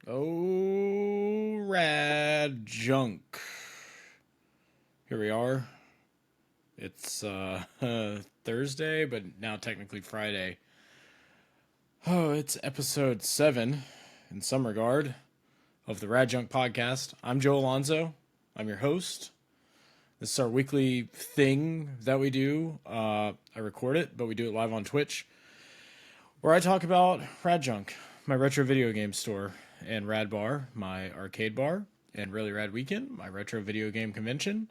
Oh, RadJunk. Here we are. It's Thursday, but now technically Friday. Oh, it's episode 7 in some regard of the RadJunk podcast. I'm Joe Alonzo. I'm your host. This is our weekly thing that we do. I record it, but we do it live on Twitch, where I talk about RadJunk, my retro video game store, and Rad Bar, my arcade bar, and Really Rad Weekend, my retro video game convention,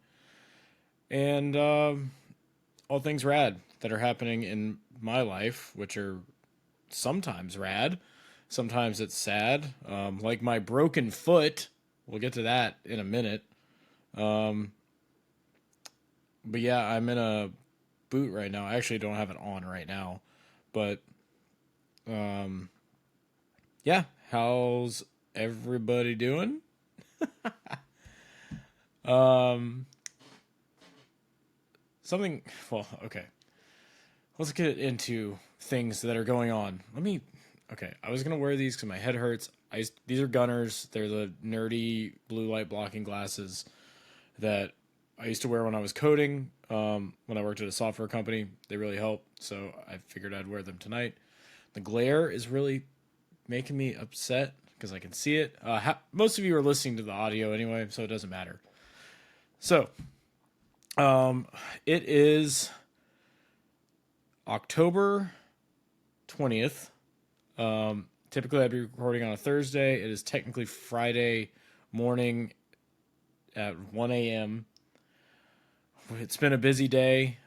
and all things rad that are happening in my life, which are sometimes rad, sometimes it's sad, like my broken foot. We'll get to that in a minute. But yeah, I'm in a boot right now. I actually don't have it on right now, but yeah, how's everybody doing? Something, well, okay. Let's get into things that are going on. Okay, I was going to wear these because my head hurts. These are Gunners. They're the nerdy blue light blocking glasses that I used to wear when I was coding, when I worked at a software company. They really help, so I figured I'd wear them tonight. The glare is really making me upset because I can see it. Most of you are listening to the audio anyway, so it doesn't matter. So, it is October 20th. Typically, I'd be recording on a Thursday. It is technically Friday morning at 1 a.m. It's been a busy day.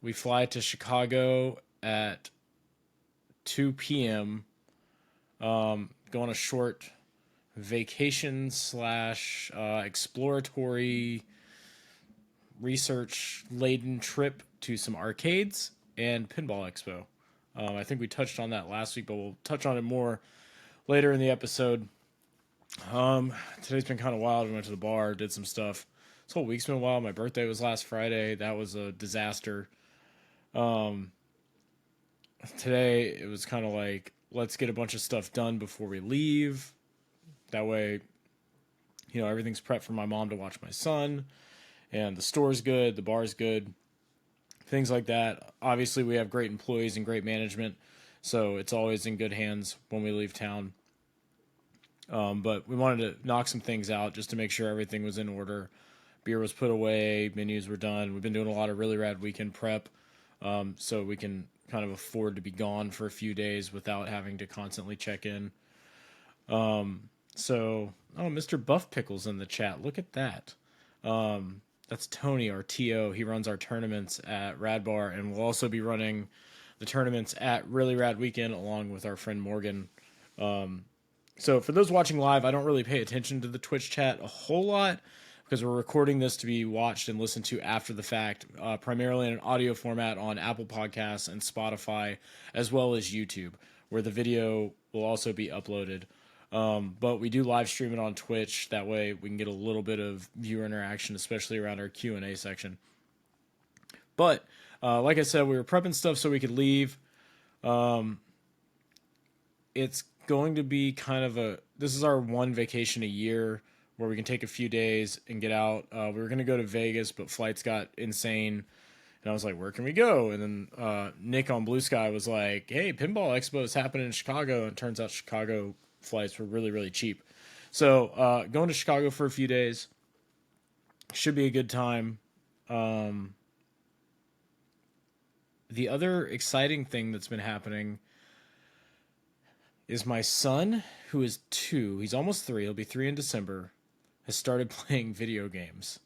We fly to Chicago at 2 p.m. Go on a short vacation slash exploratory research laden trip to some arcades and Pinball Expo. I think we touched on that last week, but we'll touch on it more later in the episode. Today's been kind of wild. We went to the bar, did some stuff. This whole week's been wild. My birthday was last Friday. That was a disaster. Today it was kind of like, let's get a bunch of stuff done before we leave. That way, everything's prepped for my mom to watch my son. And the store's good, the bar's good, things like that. Obviously, we have great employees and great management, so it's always in good hands when we leave town. But we wanted to knock some things out just to make sure everything was in order. Beer was put away, menus were done. We've been doing a lot of Really Rad Weekend prep, so we can kind of afford to be gone for a few days without having to constantly check in. Mr. Buff Pickle's in the chat. Look at that. That's Tony, our TO. He runs our tournaments at Rad Bar, and we'll also be running the tournaments at Really Rad Weekend along with our friend Morgan. So for those watching live, I don't really pay attention to the Twitch chat a whole lot because we're recording this to be watched and listened to after the fact, primarily in an audio format on Apple Podcasts and Spotify, as well as YouTube, where the video will also be uploaded. But we do live stream it on Twitch. That way we can get a little bit of viewer interaction, especially around our Q&A section. But like I said, we were prepping stuff so we could leave. It's going to be this is our one vacation a year where we can take a few days and get out. We were going to go to Vegas, but flights got insane. And I was like, where can we go? And then Nick on Blue Sky was like, hey, Pinball Expo is happening in Chicago. And it turns out Chicago flights were really, really cheap. So going to Chicago for a few days should be a good time. The other exciting thing that's been happening is my son, who is 2, he's almost 3, he'll be 3 in December, has started playing video games.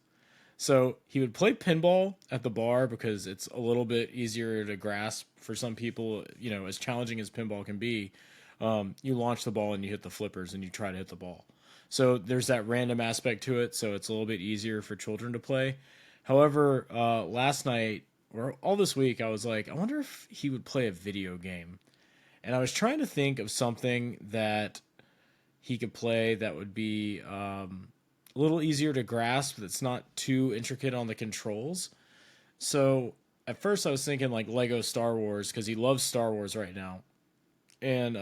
So he would play pinball at the bar because it's a little bit easier to grasp for some people, as challenging as pinball can be. You launch the ball and you hit the flippers and you try to hit the ball. So there's that random aspect to it, so it's a little bit easier for children to play. However, last night, or all this week, I was like, I wonder if he would play a video game. And I was trying to think of something that he could play that would be a little easier to grasp, that's not too intricate on the controls. So at first I was thinking like Lego Star Wars, because he loves Star Wars right now. And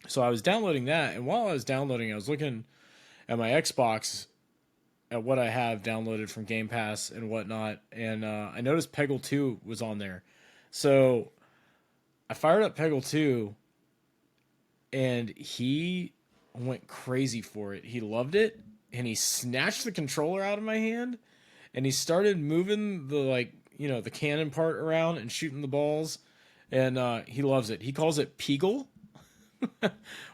So I was downloading that, and while I was downloading, I was looking at my Xbox at what I have downloaded from Game Pass and whatnot, and I noticed Peggle 2 was on there. So I fired up Peggle 2, and he went crazy for it. He loved it, and he snatched the controller out of my hand, and he started moving the, like, the cannon part around and shooting the balls, and he loves it. He calls it Peagle,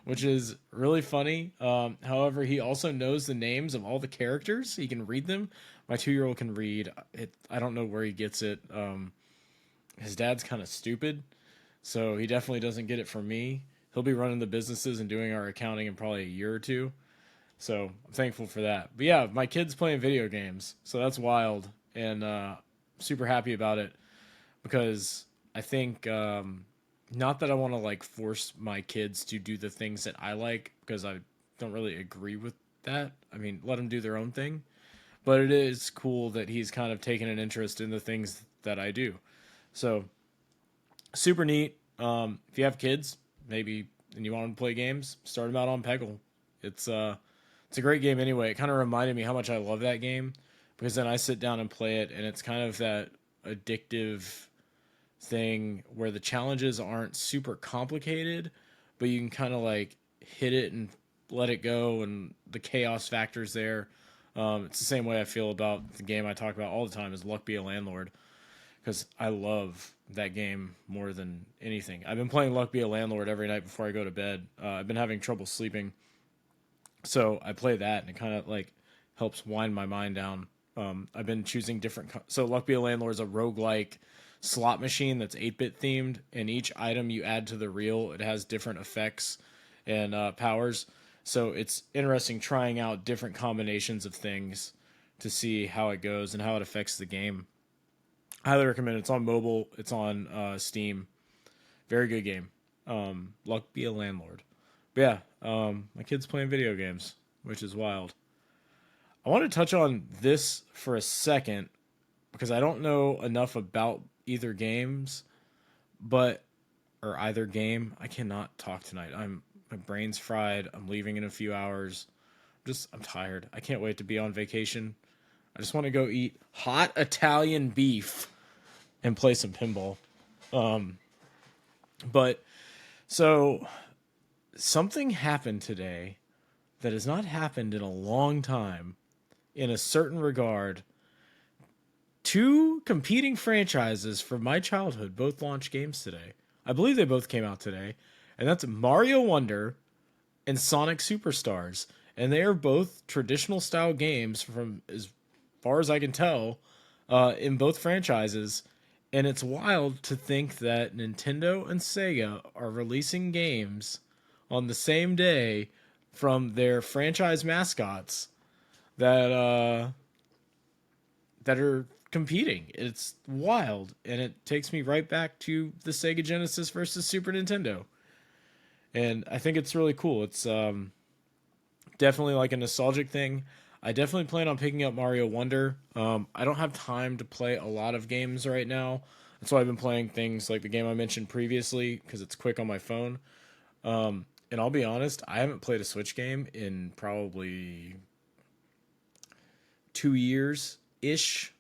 which is really funny. However, he also knows the names of all the characters. He can read them. My 2-year-old can read it. I don't know where he gets it. His dad's kind of stupid, so he definitely doesn't get it from me. He'll be running the businesses and doing our accounting in probably a year or two. So I'm thankful for that. But yeah, my kid's playing video games, so that's wild, and super happy about it because I think not that I want to like force my kids to do the things that I like because I don't really agree with that. I mean, let them do their own thing, but it is cool that he's kind of taken an interest in the things that I do. So super neat. If you have kids, maybe and you want them to play games, start them out on Peggle. It's a great game anyway. It kind of reminded me how much I love that game because then I sit down and play it, and it's kind of that addictive thing where the challenges aren't super complicated, but you can kind of like hit it and let it go, and the chaos factors there. It's the same way I feel about the game I talk about all the time is Luck Be a Landlord because I love that game more than anything. I've been playing Luck Be a Landlord every night before I go to bed. I've been having trouble sleeping, so I play that, and it kind of like helps wind my mind down. I've been choosing different. So Luck Be a Landlord is a roguelike slot machine that's 8-bit themed, and each item you add to the reel, it has different effects and powers. So it's interesting trying out different combinations of things to see how it goes and how it affects the game. Highly recommend it. It's on mobile. It's on Steam. Very good game. Luck Be a Landlord. But yeah, my kid's playing video games, which is wild. I want to touch on this for a second because I don't know enough about either games, but or either game. I cannot talk tonight. My brain's fried. I'm leaving in a few hours. I'm tired. I can't wait to be on vacation. I just want to go eat hot Italian beef and play some pinball. But so something happened today that has not happened in a long time in a certain regard. Two competing franchises from my childhood both launched games today. I believe they both came out today, and that's Mario Wonder and Sonic Superstars. And they are both traditional style games from as far as I can tell in both franchises. And it's wild to think that Nintendo and Sega are releasing games on the same day from their franchise mascots that that are competing. It's wild, and it takes me right back to the Sega Genesis versus Super Nintendo, and I think it's really cool. It's definitely like a nostalgic thing. I definitely plan on picking up Mario Wonder. I don't have time to play a lot of games right now. That's why I've been playing things like the game I mentioned previously because it's quick on my phone. And I'll be honest, I haven't played a Switch game in probably 2 years ish,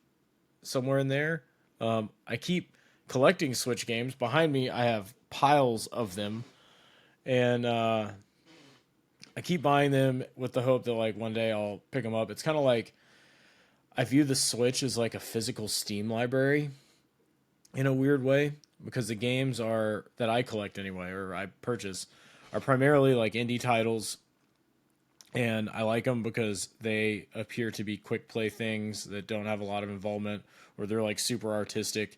somewhere in there. I keep collecting Switch games. Behind me, I have piles of them, and I keep buying them with the hope that like one day I'll pick them up. It's kind of like I view the Switch as like a physical Steam library in a weird way because the games are that I collect anyway or I purchase are primarily like indie titles, and I like them because they appear to be quick play things that don't have a lot of involvement or they're like super artistic.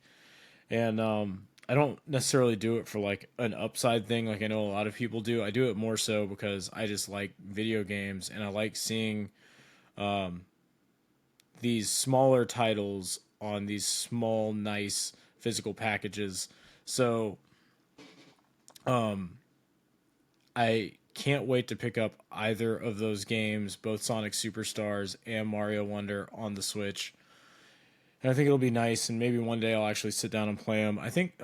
And I don't necessarily do it for like an upside thing like I know a lot of people do. I do it more so because I just like video games and I like seeing these smaller titles on these small, nice physical packages. So I can't wait to pick up either of those games, both Sonic Superstars and Mario Wonder on the Switch. And I think it'll be nice, and maybe one day I'll actually sit down and play them. I think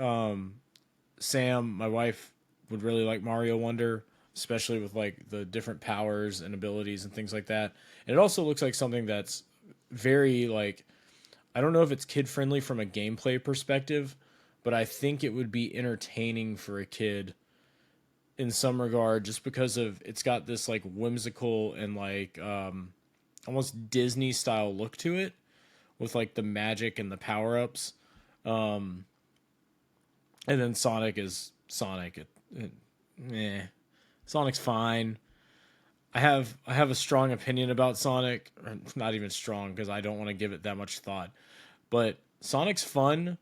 Sam, my wife, would really like Mario Wonder. especially with like the different powers and abilities and things like that. And it also looks like something that's very like, I don't know if it's kid friendly from a gameplay perspective, but I think it would be entertaining for a kid in some regard, just because of it's got this like whimsical and like almost Disney style look to it with like the magic and the power ups. And then Sonic is Sonic. Sonic's fine. I have a strong opinion about Sonic. Not even strong because I don't want to give it that much thought. But Sonic's fun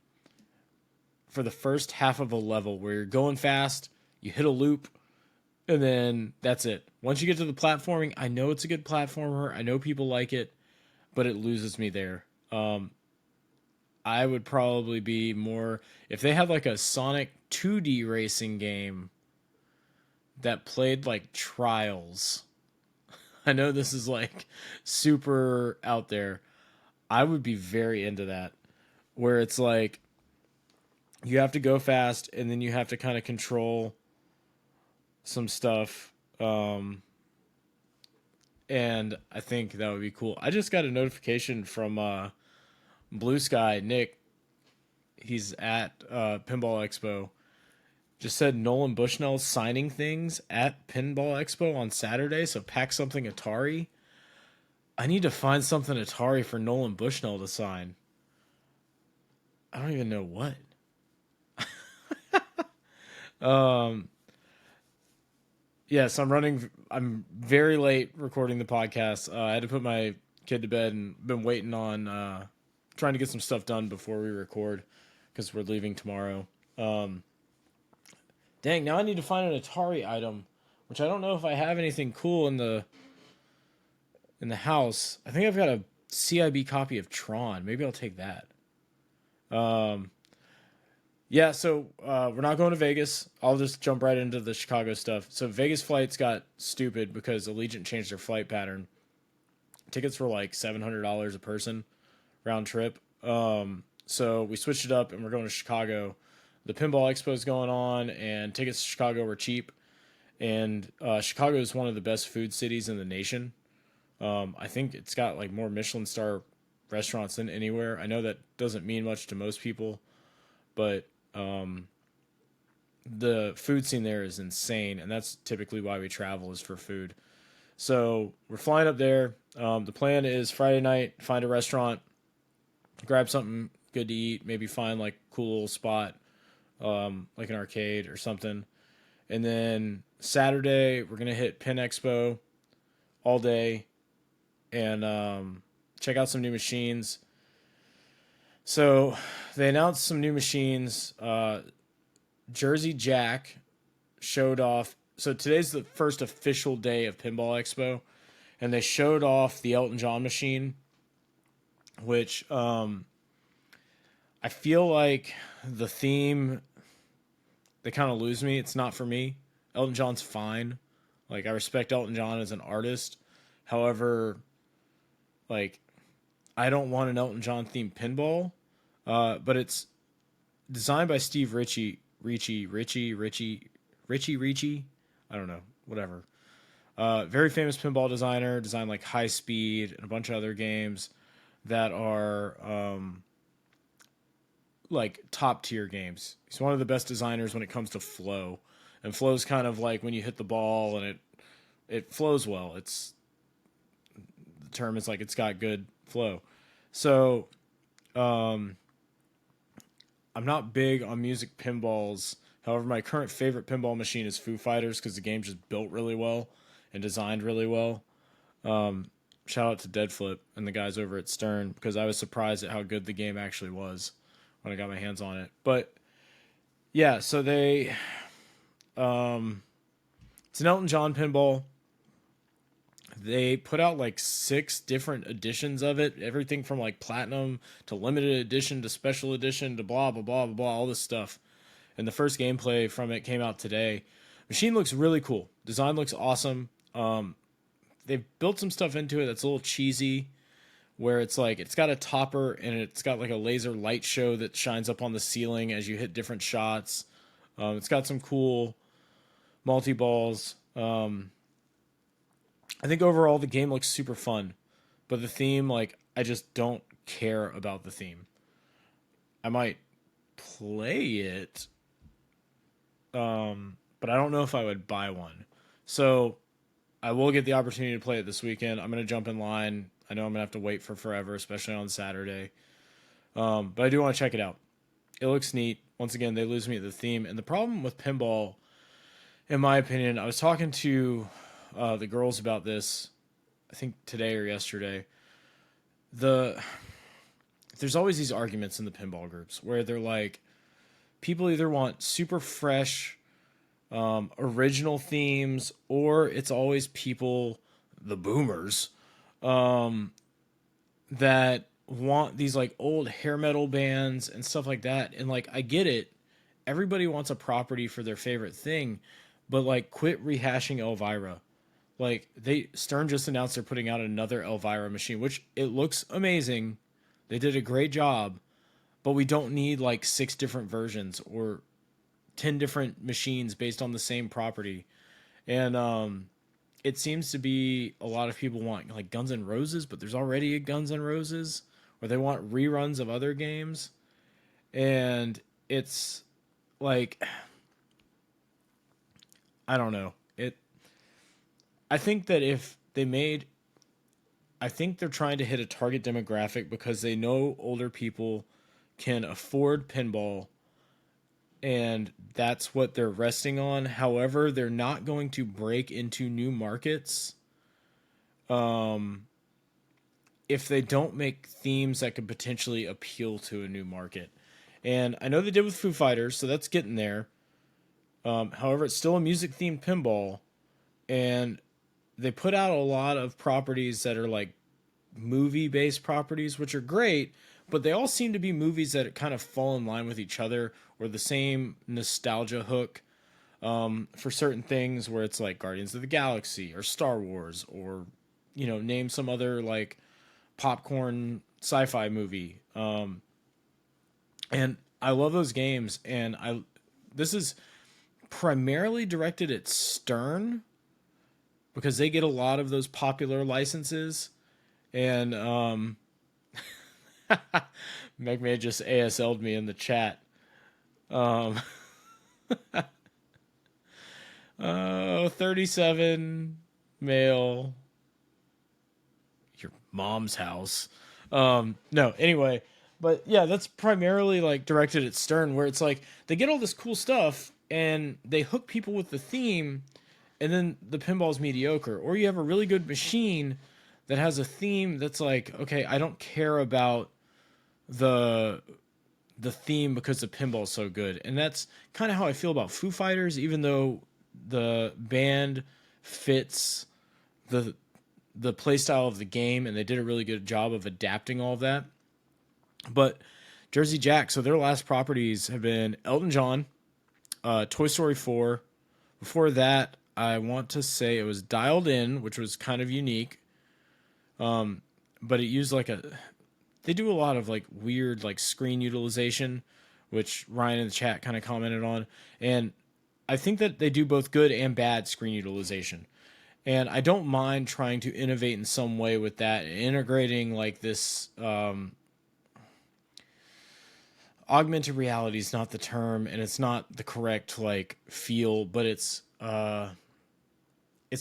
for the first half of a level where you're going fast, you hit a loop, and then that's it. Once you get to the platforming, I know it's a good platformer. I know people like it, but it loses me there. I would probably be more if they had like a Sonic 2D racing game that played like Trials. I know this is like super out there. I would be very into that. Where it's like you have to go fast and then you have to kind of control some stuff. And I think that would be cool. I just got a notification from Blue Sky Nick. He's at Pinball Expo. Just said Nolan Bushnell's signing things at Pinball Expo on Saturday, so pack something Atari. I need to find something Atari for Nolan Bushnell to sign. I don't even know what. Yes, I'm very late recording the podcast. I had to put my kid to bed and been waiting on trying to get some stuff done before we record because we're leaving tomorrow. Dang, now I need to find an Atari item, which I don't know if I have anything cool in the house. I think I've got a CIB copy of Tron. Maybe I'll take that. Yeah, so we're not going to Vegas. I'll just jump right into the Chicago stuff. So Vegas flights got stupid because Allegiant changed their flight pattern. Tickets were like $700 a person round trip. So we switched it up and we're going to Chicago. The Pinball Expo is going on, and tickets to Chicago were cheap. And Chicago is one of the best food cities in the nation. I think it's got like more Michelin star restaurants than anywhere. I know that doesn't mean much to most people, but the food scene there is insane, and that's typically why we travel is for food. So we're flying up there. The plan is Friday night, find a restaurant, grab something good to eat, maybe find like a cool little spot, like an arcade or something. And then Saturday, we're going to hit Pin Expo all day and check out some new machines. So they announced some new machines. Jersey Jack showed off. So today's the first official day of Pinball Expo, and they showed off the Elton John machine, which I feel like the theme, they kind of lose me. It's not for me. Elton John's fine. Like, I respect Elton John as an artist. However, like, I don't want an Elton John themed pinball. But it's designed by Steve Ritchie. I don't know. Whatever. Very famous pinball designer. Designed like High Speed and a bunch of other games that are like top tier games. He's one of the best designers when it comes to flow. And flow's kind of like when you hit the ball and it flows well. It's the term is like it's got good flow. So I'm not big on music pinballs. However, my current favorite pinball machine is Foo Fighters because the game's just built really well and designed really well. Shout out to Dead Flip and the guys over at Stern because I was surprised at how good the game actually was when I got my hands on it. But yeah, so they it's an Elton John pinball. They put out like 6 different editions of it, everything from like platinum to limited edition to special edition to blah blah blah blah blah, all this stuff. And the first gameplay from it came out today. Machine looks really cool. Design looks awesome. They've built some stuff into it that's a little cheesy, where it's like it's got a topper and it's got like a laser light show that shines up on the ceiling as you hit different shots. It's got some cool multi-balls. I think overall the game looks super fun, but the theme, like, I just don't care about the theme. I might play it, but I don't know if I would buy one. So I will get the opportunity to play it this weekend. I'm gonna jump in line. I know I'm gonna have to wait for forever, especially on Saturday. But I do want to check it out. It looks neat. Once again, they lose me at the theme, and the problem with pinball, in my opinion, I was talking to the girls about this. I think today or yesterday. The There's always these arguments in the pinball groups where they're like, people either want super fresh, original themes, or it's always people, the boomers, that want these like old hair metal bands and stuff like that. And like, I get it. Everybody wants a property for their favorite thing, but like, quit rehashing Elvira. Like, Stern just announced they're putting out another Elvira machine, which it looks amazing. They did a great job, but we don't need like 6 different versions or 10 different machines based on the same property. And it seems to be a lot of people want like Guns N' Roses, but there's already a Guns N' Roses, or they want reruns of other games. And it's like, I don't know. I think that if they made I think they're trying to hit a target demographic because they know older people can afford pinball, and that's what they're resting on. However, they're not going to break into new markets if they don't make themes that could potentially appeal to a new market. And I know they did with Foo Fighters, so that's getting there. However, it's still a music themed pinball, and they put out a lot of properties that are like movie based properties, which are great, but they all seem to be movies that kind of fall in line with each other or the same nostalgia hook for certain things, where it's like Guardians of the Galaxy or Star Wars, or, name some other like popcorn sci-fi movie. And I love those games, and this is primarily directed at Stern because they get a lot of those popular licenses. And Meg May just ASL'd me in the chat. 37 male, your mom's house. No, anyway, but yeah, that's primarily like directed at Stern, where it's like they get all this cool stuff and they hook people with the theme, and then the pinball's mediocre. Or you have a really good machine that has a theme that's like, okay, I don't care about the theme because the pinball's so good. And that's kind of how I feel about Foo Fighters, even though the band fits the play style of the game, and they did a really good job of adapting all of that. But Jersey Jack, so their last properties have been Elton John, Toy Story 4. Before that, I want to say it was Dialed In, which was kind of unique. But it used like they do a lot of like weird like screen utilization, which Ryan in the chat kind of commented on. And I think that they do both good and bad screen utilization. And I don't mind trying to innovate in some way with that, and integrating like this, augmented reality is not the term, and it's not the correct like feel, but it's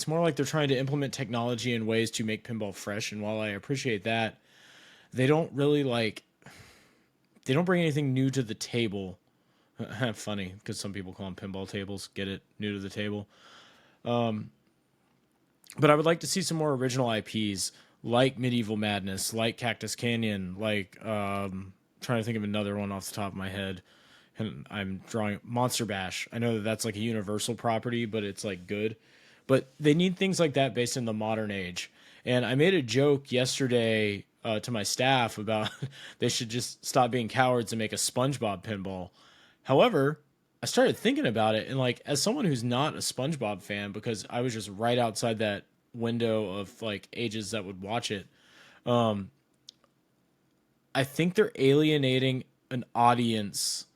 more like they're trying to implement technology in ways to make pinball fresh. And while I appreciate that, they don't really they don't bring anything new to the table. Funny, because some people call them pinball tables. Get it? New to the table. But I would like to see some more original IPs, like Medieval Madness, like Cactus Canyon, like trying to think of another one off the top of my head. And I'm drawing Monster Bash. I know that that's like a universal property, but it's like good. But they need things like that based in the modern age. And I made a joke yesterday to my staff about they should just stop being cowards and make a SpongeBob pinball. However, I started thinking about it, and like, as someone who's not a SpongeBob fan, because I was just right outside that window of like ages that would watch it, I think they're alienating an audience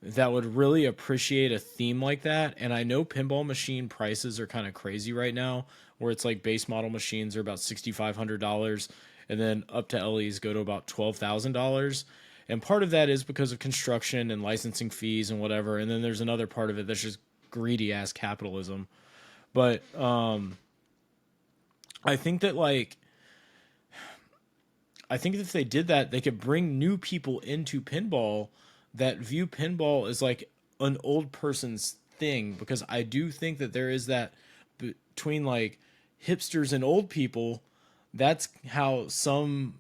that would really appreciate a theme like that. And I know pinball machine prices are kind of crazy right now, where it's like base model machines are about $6,500, and then up to LEs go to about $12,000. And part of that is because of construction and licensing fees and whatever. And then there's another part of it that's just greedy ass capitalism. But I think that like I think if they did that, they could bring new people into pinball that view pinball as like an old person's thing, because I do think that there is that between like hipsters and old people. That's how some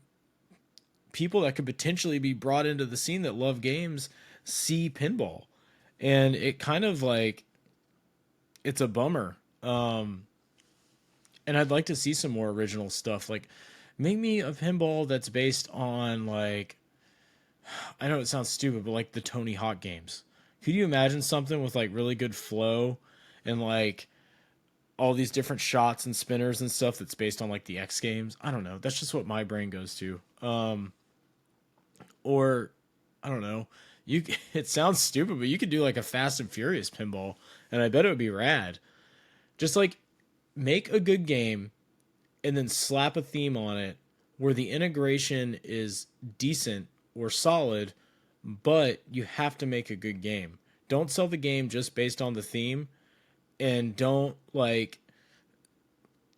people that could potentially be brought into the scene that love games see pinball. And it kind of like it's a bummer. And I'd like to see some more original stuff. Like make me a pinball that's based on like I know it sounds stupid, but like the Tony Hawk games. Could you imagine something with like really good flow and like all these different shots and spinners and stuff that's based on like the X games? I don't know. That's just what my brain goes to. Or I don't know. You it sounds stupid, but you could do like a Fast and Furious pinball, and I bet it would be rad. Just like make a good game and then slap a theme on it where the integration is decent or solid, but you have to make a good game. Don't sell the game just based on the theme, and don't like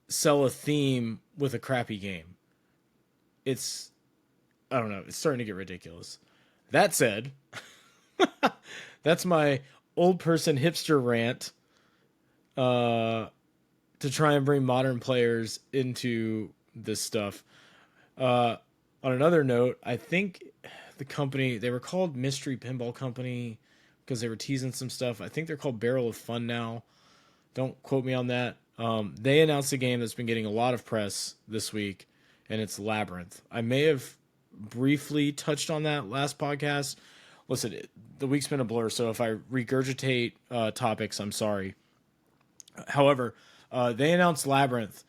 sell a theme with a crappy game. It's I don't know, it's starting to get ridiculous. That said, that's my old person hipster rant uh to try and bring modern players into this stuff. Uh, on another note, I think the company they were called Mystery Pinball Company because they were teasing some stuff. I think they're called Barrel of Fun now. Don't quote me on that. They announced a game that's been getting a lot of press this week, and it's Labyrinth. I may have briefly touched on that last podcast. Listen, the week's been a blur, so if I regurgitate topics, I'm sorry. However, they announced Labyrinth,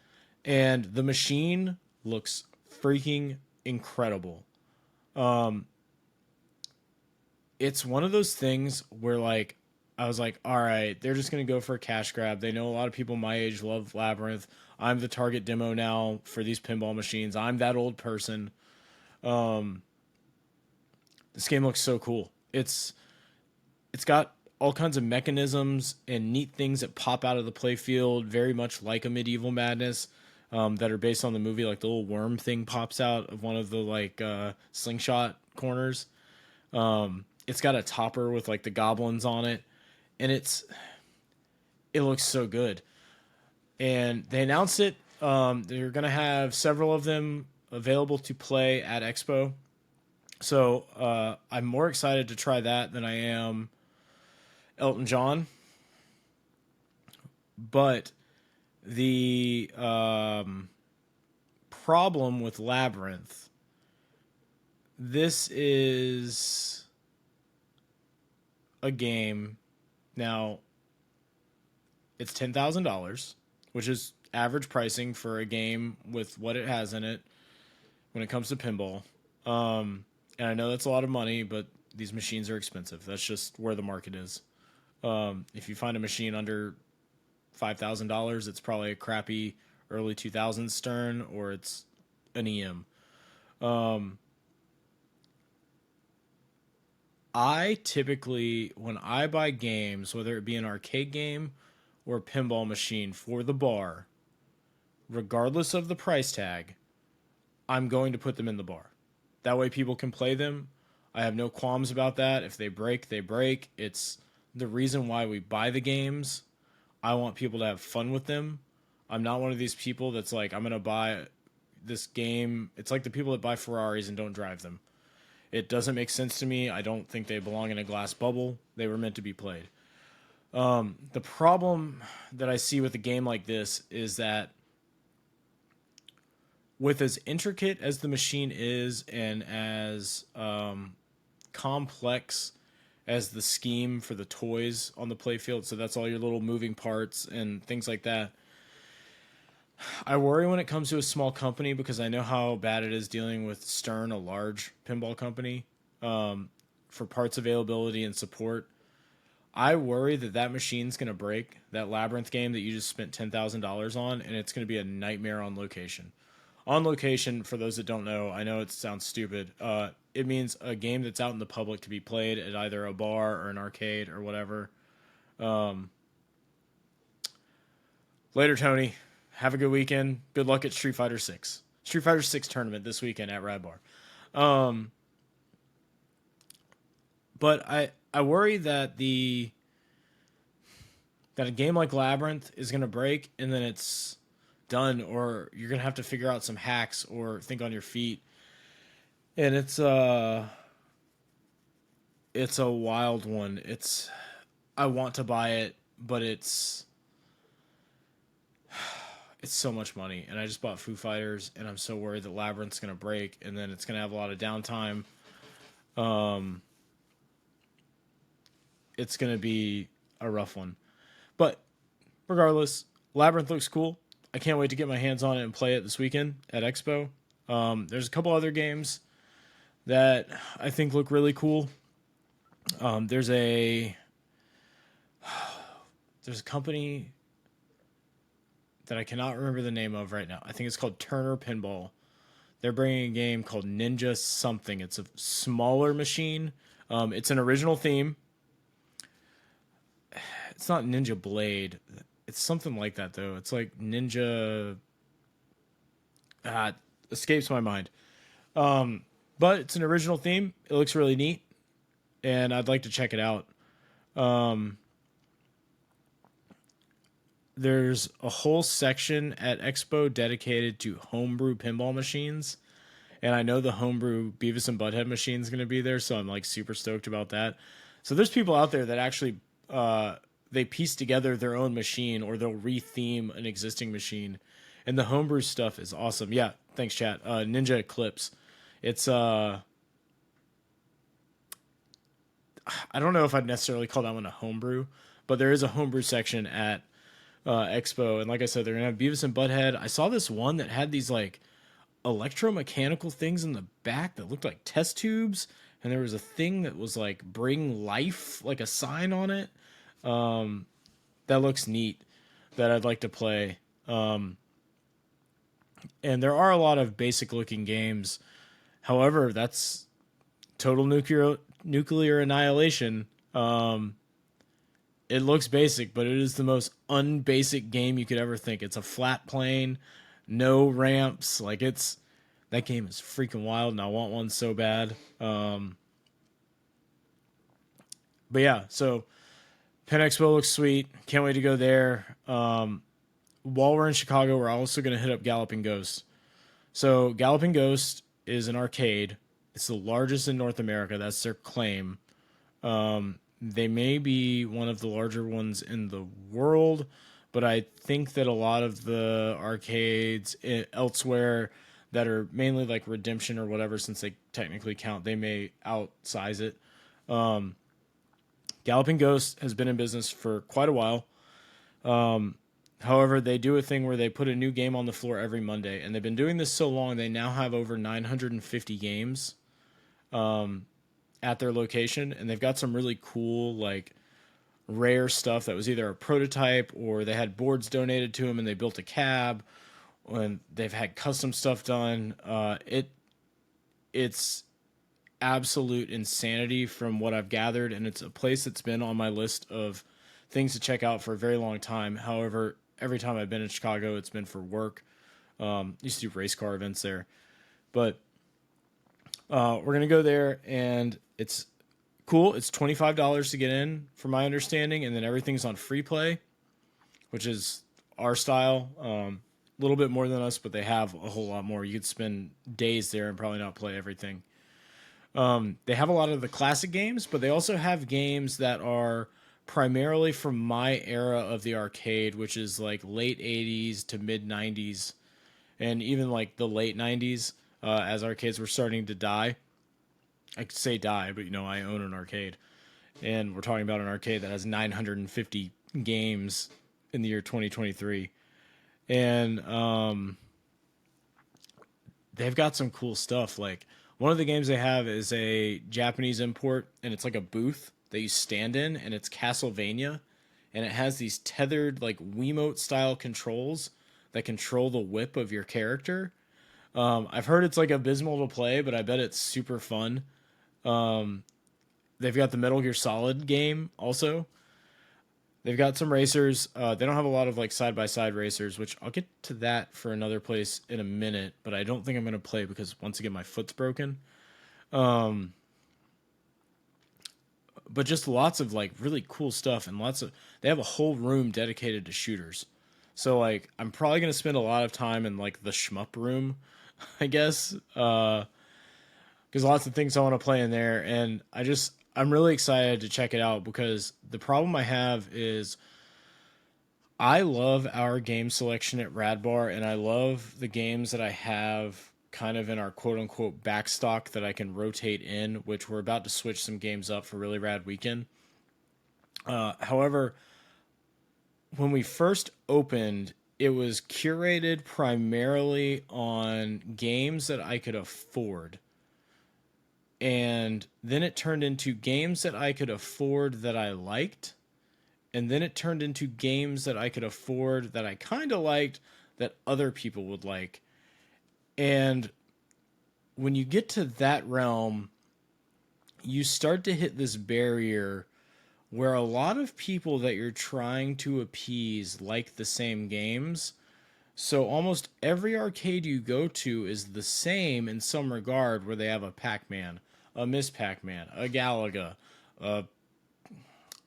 and the machine looks freaking incredible. Um, it's one of those things where like I was like, all right, they're just gonna go for a cash grab. They know a lot of people my age love Labyrinth. I'm the target demo now for these pinball machines. I'm that old person. Um, this game looks so cool. It's got all kinds of mechanisms and neat things that pop out of the playfield, very much like a Medieval Madness, that are based on the movie. Like the little worm thing pops out of one of the like slingshot corners. It's got a topper with like the goblins on it, and it looks so good. And they announced it. They're gonna have several of them available to play at Expo. So I'm more excited to try that than I am Elton John. But the problem with Labyrinth, this is a game. Now, it's $10,000, which is average pricing for a game with what it has in it when it comes to pinball. And I know that's a lot of money, but these machines are expensive. That's just where the market is. If you find a machine under $5,000, it's probably a crappy early 2000s Stern, or it's an EM. Um, I typically, when I buy games, whether it be an arcade game or a pinball machine for the bar, regardless of the price tag, I'm going to put them in the bar. That way people can play them. I have no qualms about that. If they break, they break. It's the reason why we buy the games. I want people to have fun with them. I'm not one of these people that's like, I'm going to buy this game. It's like the people that buy Ferraris and don't drive them. It doesn't make sense to me. I don't think they belong in a glass bubble. They were meant to be played. The problem that I see with a game like this is that with as intricate as the machine is and as complex as the scheme for the toys on the playfield, so that's all your little moving parts and things like that, I worry when it comes to a small company because I know how bad it is dealing with Stern, a large pinball company. for parts availability and support. I worry that that machine's going to break, that Labyrinth game that you just spent $10,000 on, and it's going to be a nightmare on location. On location, for those that don't know, I know it sounds stupid. It means a game that's out in the public to be played at either a bar or an arcade or whatever. Later, Tony. Have a good weekend. Good luck at Street Fighter 6. Street Fighter 6 tournament this weekend at Rad Bar. But I worry that that a game like Labyrinth is going to break and then it's done, or you're going to have to figure out some hacks or think on your feet. And it's a wild one. I want to buy it, but it's so much money, and I just bought Foo Fighters, and I'm so worried that Labyrinth's going to break, and then it's going to have a lot of downtime. It's going to be a rough one. But regardless, Labyrinth looks cool. I can't wait to get my hands on it and play it this weekend at Expo. There's a couple other games that I think look really cool. There's a company that I cannot remember the name of right now. I think it's called Turner Pinball. They're bringing a game called Ninja something. It's a smaller machine. It's an original theme. It's not Ninja Blade. It's something like that, though. It's like Ninja... escapes my mind. But it's an original theme. It looks really neat. And I'd like to check it out. There's a whole section at Expo dedicated to homebrew pinball machines. And I know the homebrew Beavis and Butthead machine is going to be there, so I'm like super stoked about that. So there's people out there that actually they piece together their own machine, or they'll re-theme an existing machine. And the homebrew stuff is awesome. Yeah, thanks, chat. Ninja Eclipse. It's I don't know if I'd necessarily call that one a homebrew, but there is a homebrew section at Expo, and like I said, they're gonna have Beavis and Butthead. I saw this one that had these like electromechanical things in the back that looked like test tubes, and there was a thing that was like "Bring Life," like a sign on it. That looks neat. That I'd like to play. And there are a lot of basic looking games. However, that's Total Nuclear Annihilation. It looks basic, but it is the most unbasic game you could ever think. It's a flat plane, no ramps. Like that game is freaking wild, and I want one so bad. But yeah, so Penn Expo looks sweet. Can't wait to go there. While we're in Chicago, we're also going to hit up Galloping Ghost. So Galloping Ghost is an arcade. It's the largest in North America. That's their claim. They may be one of the larger ones in the world, but I think that a lot of the arcades elsewhere that are mainly like Redemption or whatever, since they technically count, they may outsize it. Galloping Ghost has been in business for quite a while. However, they do a thing where they put a new game on the floor every Monday, and they've been doing this so long, they now have over 950 games at their location, and they've got some really cool, like, rare stuff that was either a prototype or they had boards donated to them and they built a cab, and they've had custom stuff done. It's absolute insanity from what I've gathered, and it's a place that's been on my list of things to check out for a very long time. However, every time I've been in Chicago, it's been for work. Used to do race car events there, but we're gonna go there, and it's cool. It's $25 to get in, from my understanding, and then everything's on free play, which is our style. A little bit more than us, but they have a whole lot more. You could spend days there and probably not play everything. They have a lot of the classic games, but they also have games that are primarily from my era of the arcade, which is like late 80s to mid 90s, and even like the late 90s, as arcades were starting to die. I could say die, but I own an arcade, and we're talking about an arcade that has 950 games in the year 2023. And they've got some cool stuff. Like One of the games they have is a Japanese import, and it's like a booth that you stand in, and it's Castlevania, and it has these tethered like Wiimote style controls that control the whip of your character. I've heard it's like abysmal to play, but I bet it's super fun. They've got the Metal Gear Solid game also. They've got some racers. They don't have a lot of like side by side racers, which I'll get to that for another place in a minute. But I don't think I'm going to play because once again my foot's broken. But just lots of like really cool stuff and lots of. They have a whole room dedicated to shooters. So like I'm probably going to spend a lot of time in like the shmup room, I guess. Because lots of things I want to play in there, and I'm really excited to check it out because the problem I have is I love our game selection at Radbar, and I love the games that I have kind of in our quote unquote backstock that I can rotate in, which we're about to switch some games up for Really Rad Weekend. However, when we first opened, it was curated primarily on games that I could afford. And then it turned into games that I could afford that I liked. And then it turned into games that I could afford that I kind of liked that other people would like. And when you get to that realm, you start to hit this barrier where a lot of people that you're trying to appease like the same games. So almost every arcade you go to is the same in some regard, where they have a Pac-Man, a Miss Pac-Man, a Galaga, I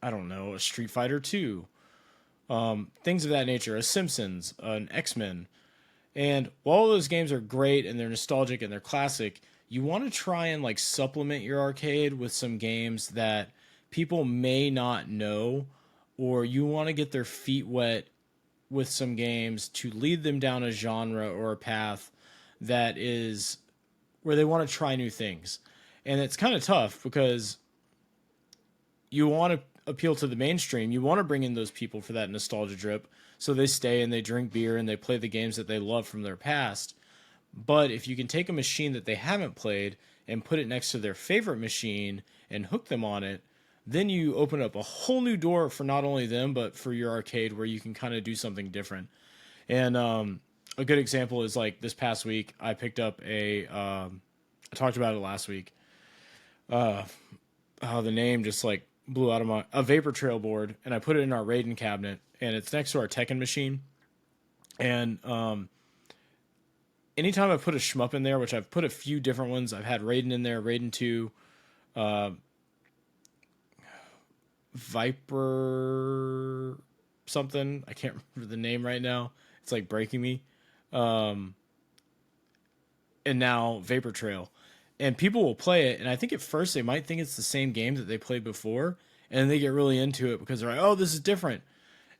don't know, a Street Fighter 2, things of that nature, a Simpsons, an X-Men. And while those games are great and they're nostalgic and they're classic, you want to try and like supplement your arcade with some games that people may not know, or you want to get their feet wet with some games to lead them down a genre or a path that is where they want to try new things. And it's kind of tough because you want to appeal to the mainstream. You want to bring in those people for that nostalgia drip so they stay and they drink beer and they play the games that they love from their past. But if you can take a machine that they haven't played and put it next to their favorite machine and hook them on it, then you open up a whole new door for not only them, but for your arcade where you can kind of do something different. And a good example is like this past week, I picked up I talked about it last week. The name just like blew out of a Vapor Trail board, and I put it in our Raiden cabinet, and it's next to our Tekken machine. And anytime I put a shmup in there, which I've put a few different ones, I've had Raiden in there, Raiden 2, Viper something. I can't remember the name right now. It's like breaking me. And now Vapor Trail. And people will play it, and I think at first they might think it's the same game that they played before, and they get really into it because they're like, oh, this is different.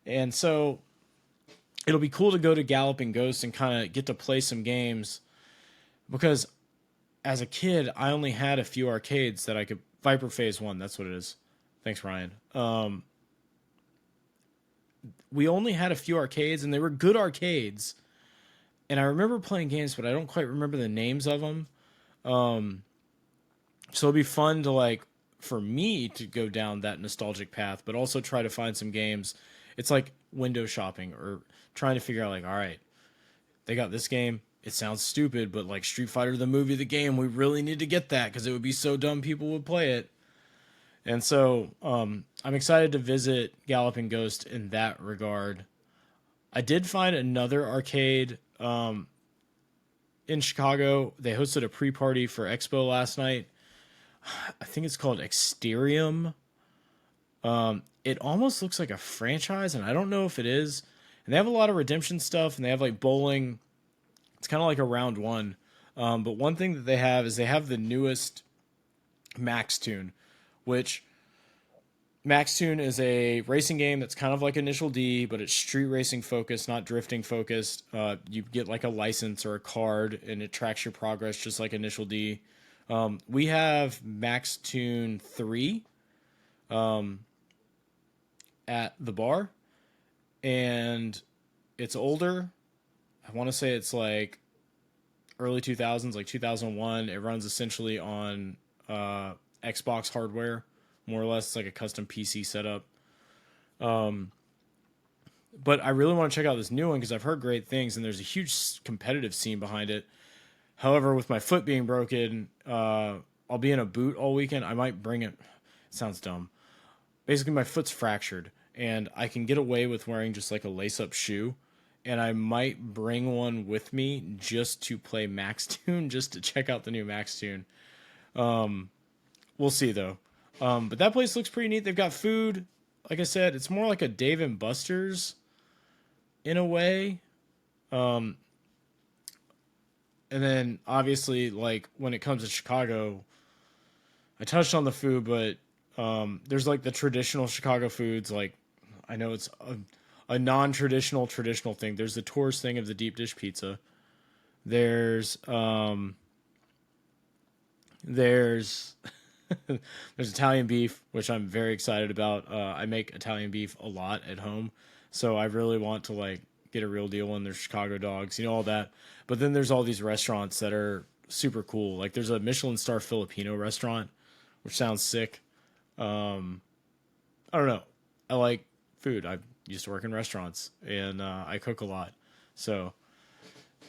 And so it'll be cool to go to Galloping Ghost and kind of get to play some games, because as a kid, I only had a few arcades that I could... Viper Phase 1, that's what it is. Thanks, Ryan. We only had a few arcades, and they were good arcades. And I remember playing games, but I don't quite remember the names of them. So it'll be fun to like, for me to go down that nostalgic path, but also try to find some games. It's like window shopping or trying to figure out like, all right, they got this game. It sounds stupid, but like Street Fighter, the movie, the game, we really need to get that because it would be so dumb people would play it. And so I'm excited to visit Galloping Ghost in that regard. I did find another arcade in Chicago. They hosted a pre-party for Expo last night. I think it's called Exterium. It almost looks like a franchise, and I don't know if it is. And they have a lot of redemption stuff, and they have like bowling. It's kind of like a round one. But one thing that they have is they have the newest Max Tune, which Max Tune is a racing game that's kind of like Initial D, but it's street racing focused, not drifting focused. You get like a license or a card, and it tracks your progress just like Initial D. We have Max Tune 3 at the bar, and it's older. I want to say it's like early 2000s, like 2001. It runs essentially on Xbox hardware, more or less. It's like a custom PC setup. But I really want to check out this new one because I've heard great things, and there's a huge competitive scene behind it. However, with my foot being broken, I'll be in a boot all weekend. I might bring it. It sounds dumb. Basically, my foot's fractured, and I can get away with wearing just like a lace-up shoe. And I might bring one with me just to play Max Tune, just to check out the new Max Tune. We'll see though. But that place looks pretty neat. They've got food. Like I said, it's more like a Dave and Buster's in a way. And then obviously, like when it comes to Chicago, I touched on the food, but there's like the traditional Chicago foods. Like I know it's a non-traditional traditional thing. There's the tourist thing of the deep dish pizza. There's there's Italian beef, which I'm very excited about. I make Italian beef a lot at home, so I really want to like get a real deal on their Chicago dogs, all that. But then there's all these restaurants that are super cool. Like there's a Michelin star Filipino restaurant, which sounds sick. I don't know. I like food. I used to work in restaurants, and I cook a lot. So,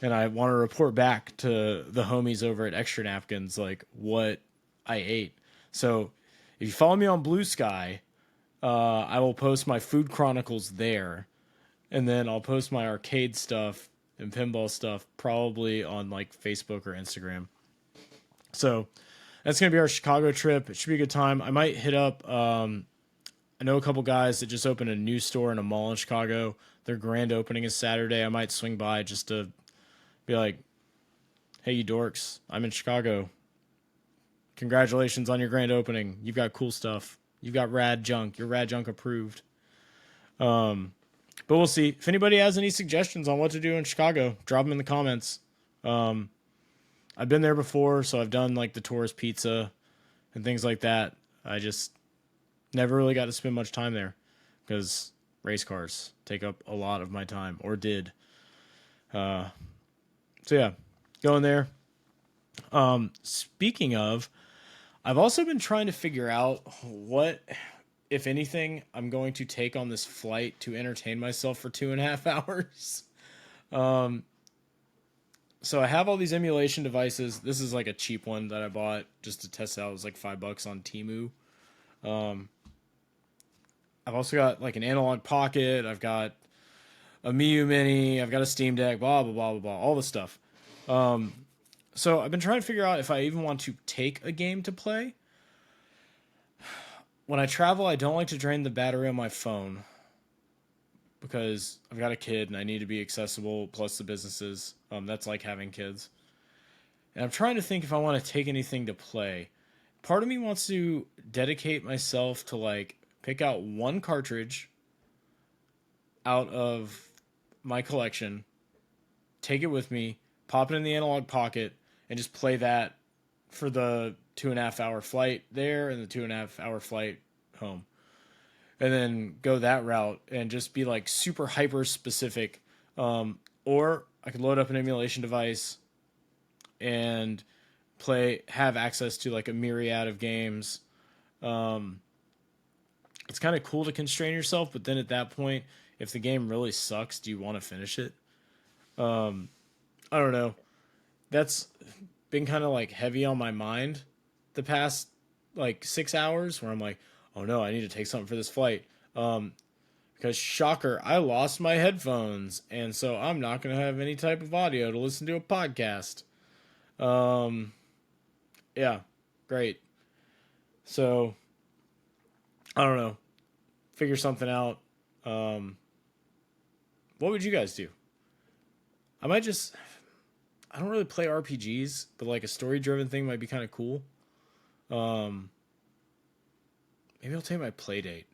and I want to report back to the homies over at Extra Napkins, like what I ate. So if you follow me on Blue Sky, I will post my food chronicles there. And then I'll post my arcade stuff and pinball stuff probably on like Facebook or Instagram. So that's going to be our Chicago trip. It should be a good time. I might hit up, I know a couple guys that just opened a new store in a mall in Chicago. Their grand opening is Saturday. I might swing by just to be like, hey, you dorks, I'm in Chicago. Congratulations on your grand opening. You've got cool stuff. You've got RadJunk. You're RadJunk approved. But we'll see. If anybody has any suggestions on what to do in Chicago, drop them in the comments. I've been there before, so I've done like the tourist pizza and things like that. I just never really got to spend much time there because race cars take up a lot of my time, or did. So yeah, going there. Speaking of, I've also been trying to figure out what, if anything, I'm going to take on this flight to entertain myself for 2.5 hours. So I have all these emulation devices. This is like a cheap one that I bought just to test out. It was like $5 on Temu. I've also got like an analog pocket. I've got a Miu Mini. I've got a Steam Deck, blah, blah, blah, blah, blah, all this stuff. So I've been trying to figure out if I even want to take a game to play. When I travel, I don't like to drain the battery on my phone because I've got a kid and I need to be accessible, plus the businesses. That's like having kids. And I'm trying to think if I want to take anything to play. Part of me wants to dedicate myself to like pick out one cartridge out of my collection, take it with me, pop it in the analog pocket, and just play that for the 2.5 hour flight there and the 2.5 hour flight home. And then go that route and just be like super hyper specific. Or I could load up an emulation device and have access to like a myriad of games. It's kind of cool to constrain yourself, but then at that point, if the game really sucks, do you want to finish it? I don't know. That's been kind of like heavy on my mind the past like 6 hours, where I'm like, oh no, I need to take something for this flight. Because shocker, I lost my headphones, and so I'm not going to have any type of audio to listen to a podcast. Yeah, great. So I don't know. Figure something out. What would you guys do? I don't really play RPGs, but like a story-driven thing might be kind of cool. Maybe I'll take my Playdate.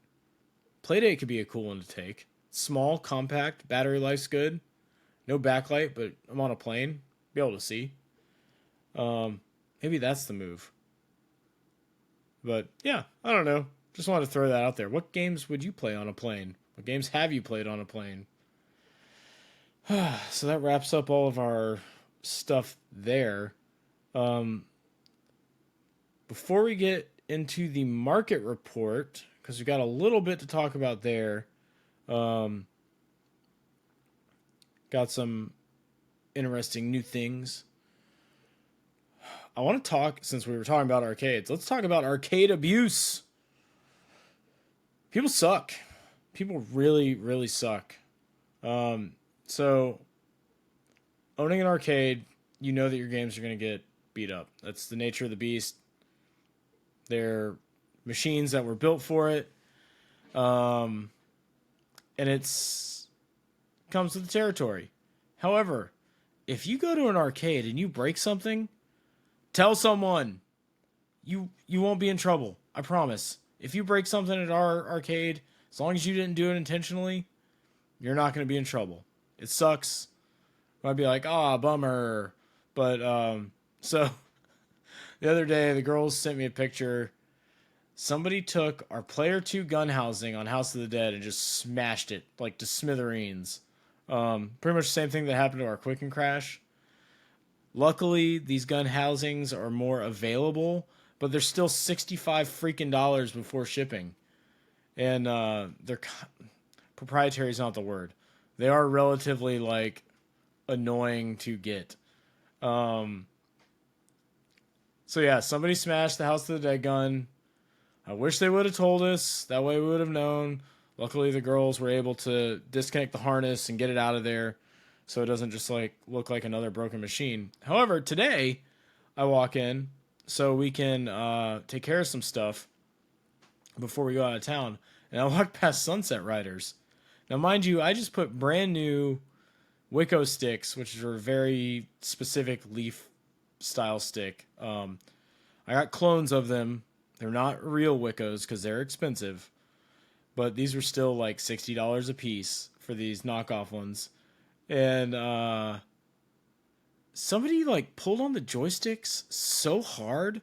Playdate could be a cool one to take. Small, compact, battery life's good. No backlight, but I'm on a plane. Be able to see. Maybe that's the move. But yeah, I don't know. Just wanted to throw that out there. What games would you play on a plane? What games have you played on a plane? So that wraps up all of our stuff there. Before we get into the market report, because we've got a little bit to talk about there, got some interesting new things. I want to talk, since we were talking about arcades, let's talk about arcade abuse. People suck. People really, really suck. So, owning an arcade, you know that your games are going to get beat up. That's the nature of the beast. They're machines that were built for it. And comes with the territory. However, if you go to an arcade and you break something, tell someone. You won't be in trouble. I promise. If you break something at our arcade, as long as you didn't do it intentionally, you're not going to be in trouble. It sucks. You might be like, bummer. But, so, the other day, the girls sent me a picture. Somebody took our Player 2 gun housing on House of the Dead and just smashed it, like, to smithereens. Pretty much the same thing that happened to our Quicken Crash. Luckily, these gun housings are more available, but they're still $65 freaking dollars before shipping. And they're proprietary is not the word. They are relatively like annoying to get. So yeah, somebody smashed the House of the Dead gun. I wish they would have told us. That way we would have known. Luckily, the girls were able to disconnect the harness and get it out of there, so it doesn't just like look like another broken machine. However, today I walk in so we can take care of some stuff before we go out of town, and I walk past Sunset Riders. Now, mind you, I just put brand new Wicco sticks, which are a very specific leaf style stick. I got clones of them. They're not real Wiccos because they're expensive, but these were still like $60 a piece for these knockoff ones. And somebody like pulled on the joysticks so hard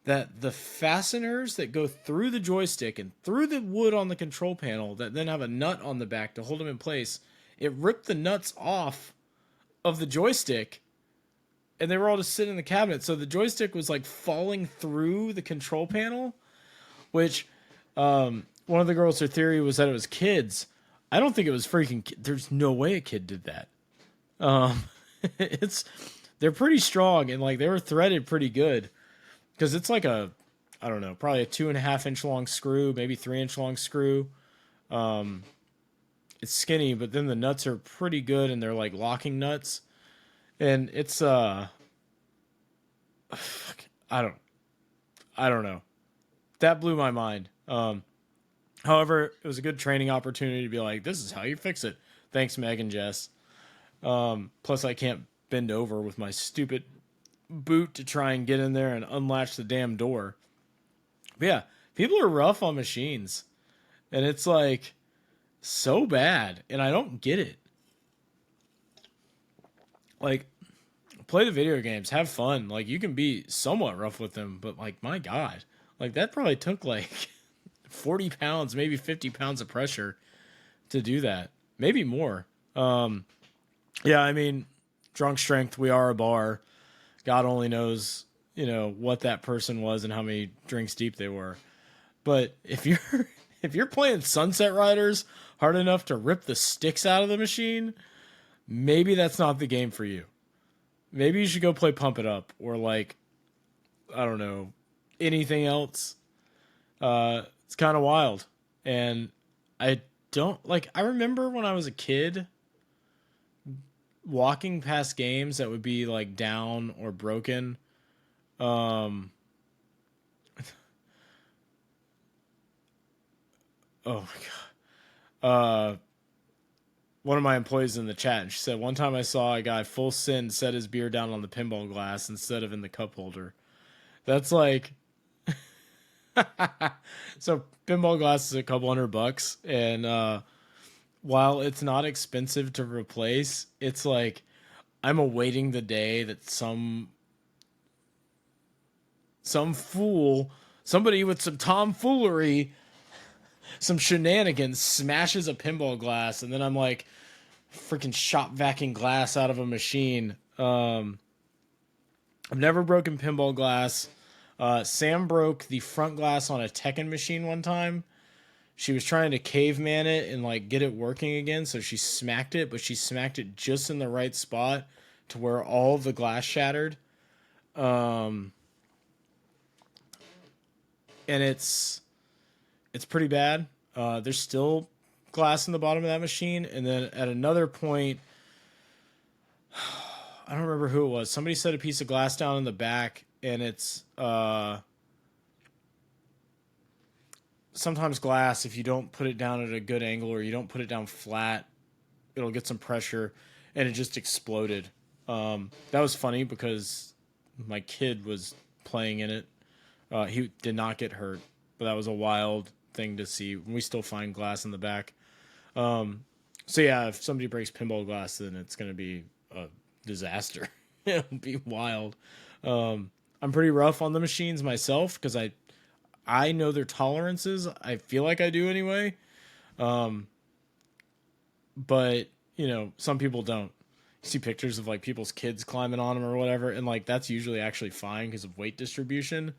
that the fasteners that go through the joystick and through the wood on the control panel that then have a nut on the back to hold them in place, it ripped the nuts off of the joystick, and they were all just sitting in the cabinet. So the joystick was like falling through the control panel, which one of the girls, her theory was that it was kids. I don't think it was freaking there's no way a kid did that. They're pretty strong, and like they were threaded pretty good. Because it's like I don't know, probably a 2.5 inch long screw, maybe 3 inch long screw. It's skinny, but then the nuts are pretty good, and they're like locking nuts. And it's I don't know. That blew my mind. However, it was a good training opportunity to be like, this is how you fix it. Thanks, Meg and Jess. Plus, I can't bend over with my stupid boot to try and get in there and unlatch the damn door. But yeah, people are rough on machines, and it's like so bad, and I don't get it. Like, play the video games, have fun. Like, you can be somewhat rough with them, but like, my God, like that probably took like 40 pounds, maybe 50 pounds of pressure to do that, maybe more. Yeah, I mean, drunk strength, we are a bar. God only knows, what that person was and how many drinks deep they were. But if you're playing Sunset Riders hard enough to rip the sticks out of the machine, maybe that's not the game for you. Maybe you should go play Pump It Up or like, I don't know, anything else. It's kind of wild. And I remember when I was a kid walking past games that would be like down or broken. Oh my God. One of my employees in the chat, and she said, one time I saw a guy full send set his beer down on the pinball glass instead of in the cup holder. That's like, so pinball glass is a couple $100, and while it's not expensive to replace, it's like I'm awaiting the day that some fool, somebody with some tomfoolery, some shenanigans smashes a pinball glass, and then I'm like freaking shop vacuuming glass out of a machine. I've never broken pinball glass. Sam broke the front glass on a Tekken machine one time. She was trying to caveman it and like get it working again, so she smacked it, but she smacked it just in the right spot to where all of the glass shattered. Um, and it's pretty bad. There's still glass in the bottom of that machine, and then at another point, I don't remember who it was. Somebody set a piece of glass down in the back, and it's sometimes glass, if you don't put it down at a good angle or you don't put it down flat, it'll get some pressure, and it just exploded. That was funny because my kid was playing in it. He did not get hurt, but that was a wild thing to see. We still find glass in the back. So yeah, if somebody breaks pinball glass, then it's going to be a disaster. It'll be wild. I'm pretty rough on the machines myself because I know their tolerances. I feel like I do anyway. But you know, some people don't. You see pictures of like people's kids climbing on them or whatever, and like that's usually actually fine because of weight distribution.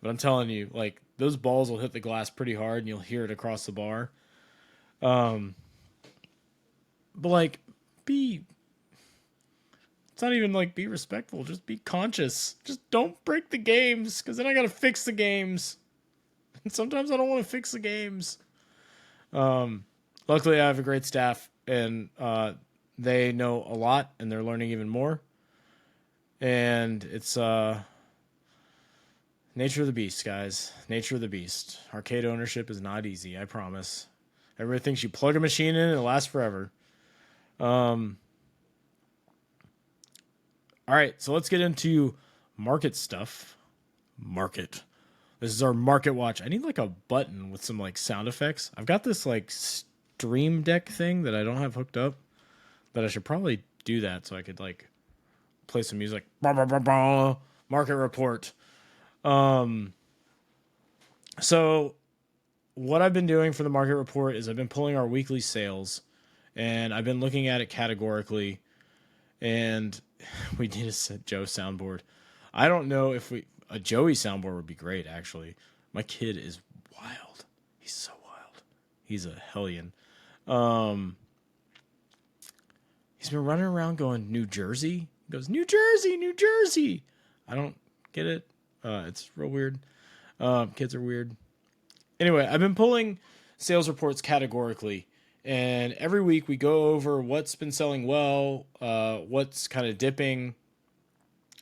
But I'm telling you, like those balls will hit the glass pretty hard, and you'll hear it across the bar. But like, it's not even like be respectful. Just be conscious. Just don't break the games, because then I gotta fix the games. And sometimes I don't want to fix the games. Luckily, I have a great staff, and they know a lot, and they're learning even more. And it's nature of the beast, guys. Nature of the beast. Arcade ownership is not easy, I promise. Everybody thinks you plug a machine in and it lasts forever. All right, so let's get into market stuff. Market. This is our market watch. I need like a button with some like sound effects. I've got this like Stream Deck thing that I don't have hooked up, but I should probably do that so I could like play some music. Bah, bah, bah, bah. Market report. So what I've been doing for the market report is I've been pulling our weekly sales, and I've been looking at it categorically. And we need a Joe soundboard. I don't know if a Joey soundboard would be great, actually. My kid is wild. He's so wild. He's a hellion. He's been running around going, New Jersey? He goes, New Jersey, New Jersey. I don't get it. It's real weird. Kids are weird. Anyway, I've been pulling sales reports categorically. And every week we go over what's been selling well, what's kind of dipping,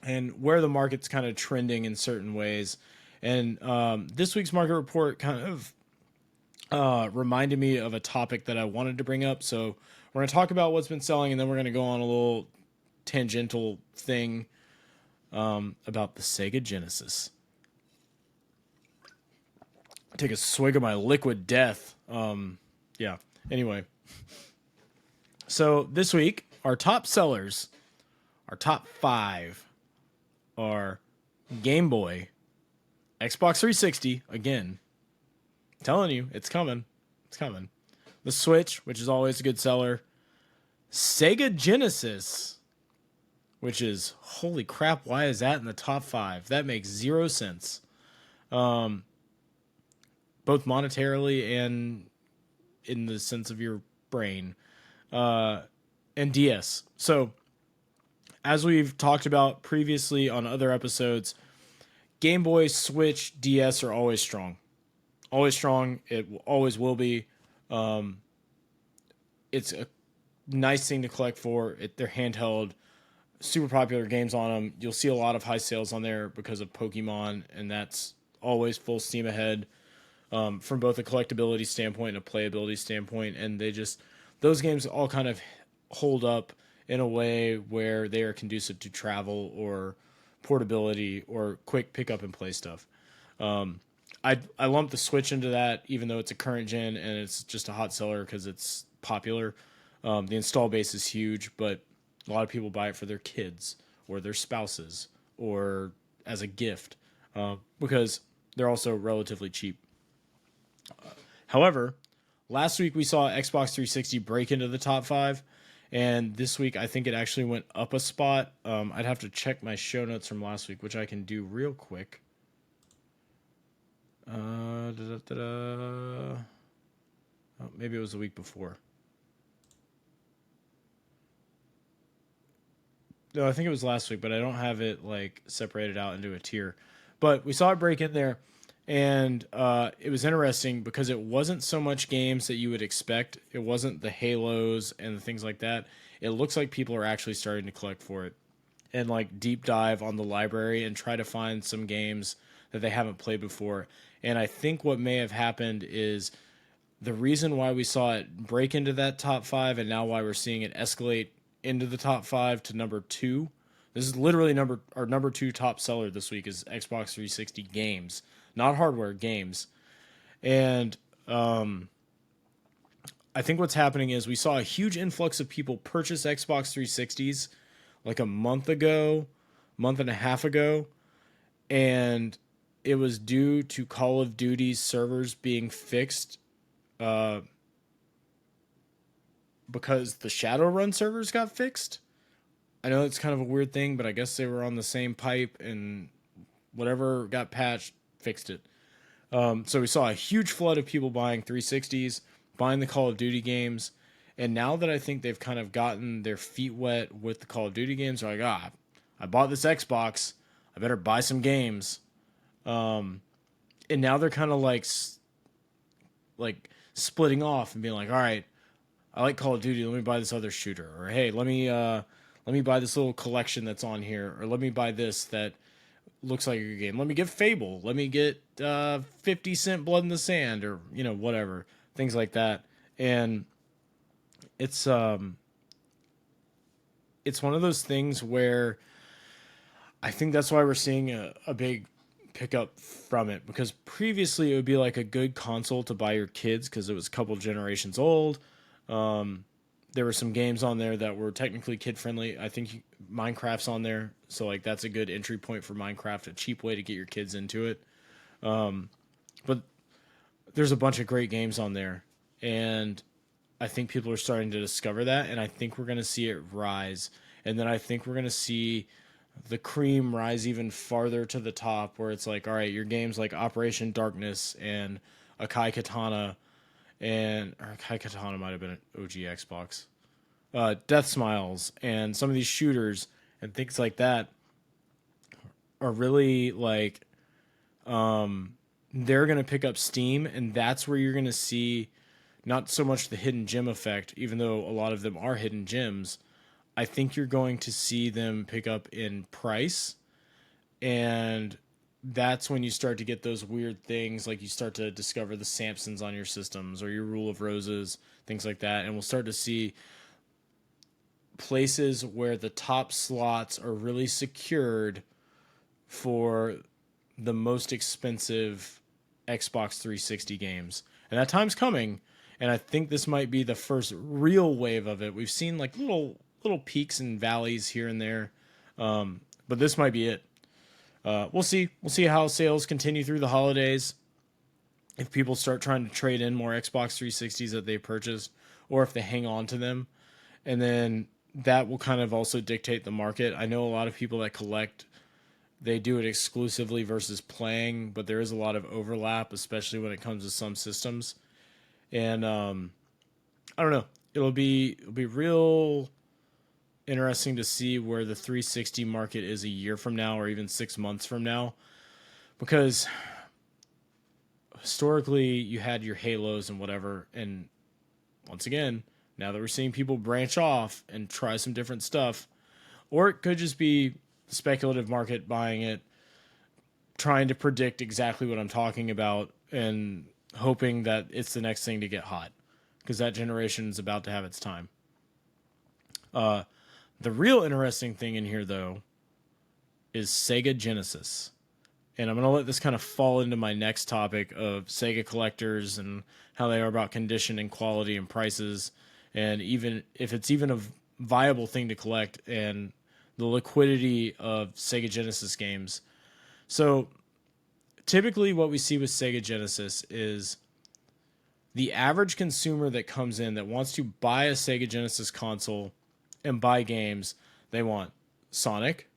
and where the market's kind of trending in certain ways. And this week's market report kind of reminded me of a topic that I wanted to bring up. So we're going to talk about what's been selling, and then we're going to go on a little tangential thing about the Sega Genesis. Take a swig of my liquid death. Yeah. Anyway, so this week, our top sellers, our top 5 are Game Boy, Xbox 360, again, I'm telling you, it's coming. It's coming. The Switch, which is always a good seller. Sega Genesis, which is, holy crap, why is that in the top 5? That makes 0 sense. Both monetarily and in the sense of your brain, and DS. So, as we've talked about previously on other episodes, Game Boy, Switch, DS are always strong. Always strong. It always will be. It's a nice thing to collect for. They're handheld, super popular games on them. You'll see a lot of high sales on there because of Pokemon, and that's always full steam ahead. From both a collectability standpoint and a playability standpoint, and those games all kind of hold up in a way where they are conducive to travel or portability or quick pick up and play stuff. I lump the Switch into that, even though it's a current gen and it's just a hot seller because it's popular. The install base is huge, but a lot of people buy it for their kids or their spouses or as a gift because they're also relatively cheap. However, last week we saw Xbox 360 break into the top 5, And this week, I think it actually went up a spot. I'd have to check my show notes from last week, which I can do real quick. Oh, maybe it was the week before. No, I think it was last week, but I don't have it like separated out into a tier. But we saw it break in there, and it was interesting because it wasn't so much games that you would expect. It wasn't the Halos and the things like that. It looks like people are actually starting to collect for it and like deep dive on the library and try to find some games that they haven't played before. And I think what may have happened is the reason why we saw it break into that top five and now why we're seeing it escalate into the top five to number two. This is literally our number two top seller this week is Xbox 360 games, not hardware, games. And I think what's happening is we saw a huge influx of people purchase Xbox 360s like a month ago, month and a half ago, and it was due to Call of Duty's servers being fixed because the Shadowrun servers got fixed. I know it's kind of a weird thing, but I guess they were on the same pipe and whatever got patched fixed it. So we saw a huge flood of people buying 360s, buying the Call of Duty games. And now that I think they've kind of gotten their feet wet with the Call of Duty games, they're like, I bought this Xbox. I better buy some games. And now they're kind of like splitting off and being like, all right, I like Call of Duty. Let me buy this other shooter. Or, hey, let me buy this little collection that's on here. Or let me buy this that looks like a good game. Let me get Fable. Let me get 50 Cent Blood in the Sand, or whatever, things like that. And it's one of those things where I think that's why we're seeing a big pickup from it, because previously it would be like a good console to buy your kids because it was a couple generations old. There were some games on there that were technically kid friendly. I think Minecraft's on there, so like that's a good entry point for Minecraft, a cheap way to get your kids into it. But there's a bunch of great games on there, and I think people are starting to discover that, and I think we're going to see it rise, and then I think we're going to see the cream rise even farther to the top, where it's like, all right, your games like Operation Darkness and Akai Katana, and Akai Katana might have been an OG Xbox, Death Smiles, and some of these shooters and things like that are really like, they're going to pick up steam, and that's where you're going to see not so much the hidden gem effect, even though a lot of them are hidden gems. I think you're going to see them pick up in price, and that's when you start to get those weird things, like you start to discover the Samsons on your systems or your Rule of Roses, things like that, and we'll start to see places where the top slots are really secured for the most expensive Xbox 360 games. And that time's coming, and I think this might be the first real wave of it. We've seen like little peaks and valleys here and there, but this might be it. We'll see. We'll see how sales continue through the holidays. If people start trying to trade in more Xbox 360s that they purchased, or if they hang on to them, and then that will kind of also dictate the market. I know a lot of people that collect, they do it exclusively versus playing, but there is a lot of overlap, especially when it comes to some systems. And I don't know. It'll be real interesting to see where the 360 market is a year from now, or even 6 months from now, because historically you had your Halos and whatever, and once again, now that we're seeing people branch off and try some different stuff, or it could just be the speculative market buying it, trying to predict exactly what I'm talking about and hoping that it's the next thing to get hot, because that generation is about to have its time. The real interesting thing in here, though, is Sega Genesis. And I'm going to let this kind of fall into my next topic of Sega collectors and how they are about condition and quality and prices, and even if it's even a viable thing to collect, and the liquidity of Sega Genesis games. So typically what we see with Sega Genesis is the average consumer that comes in that wants to buy a Sega Genesis console and buy games, they want Sonic,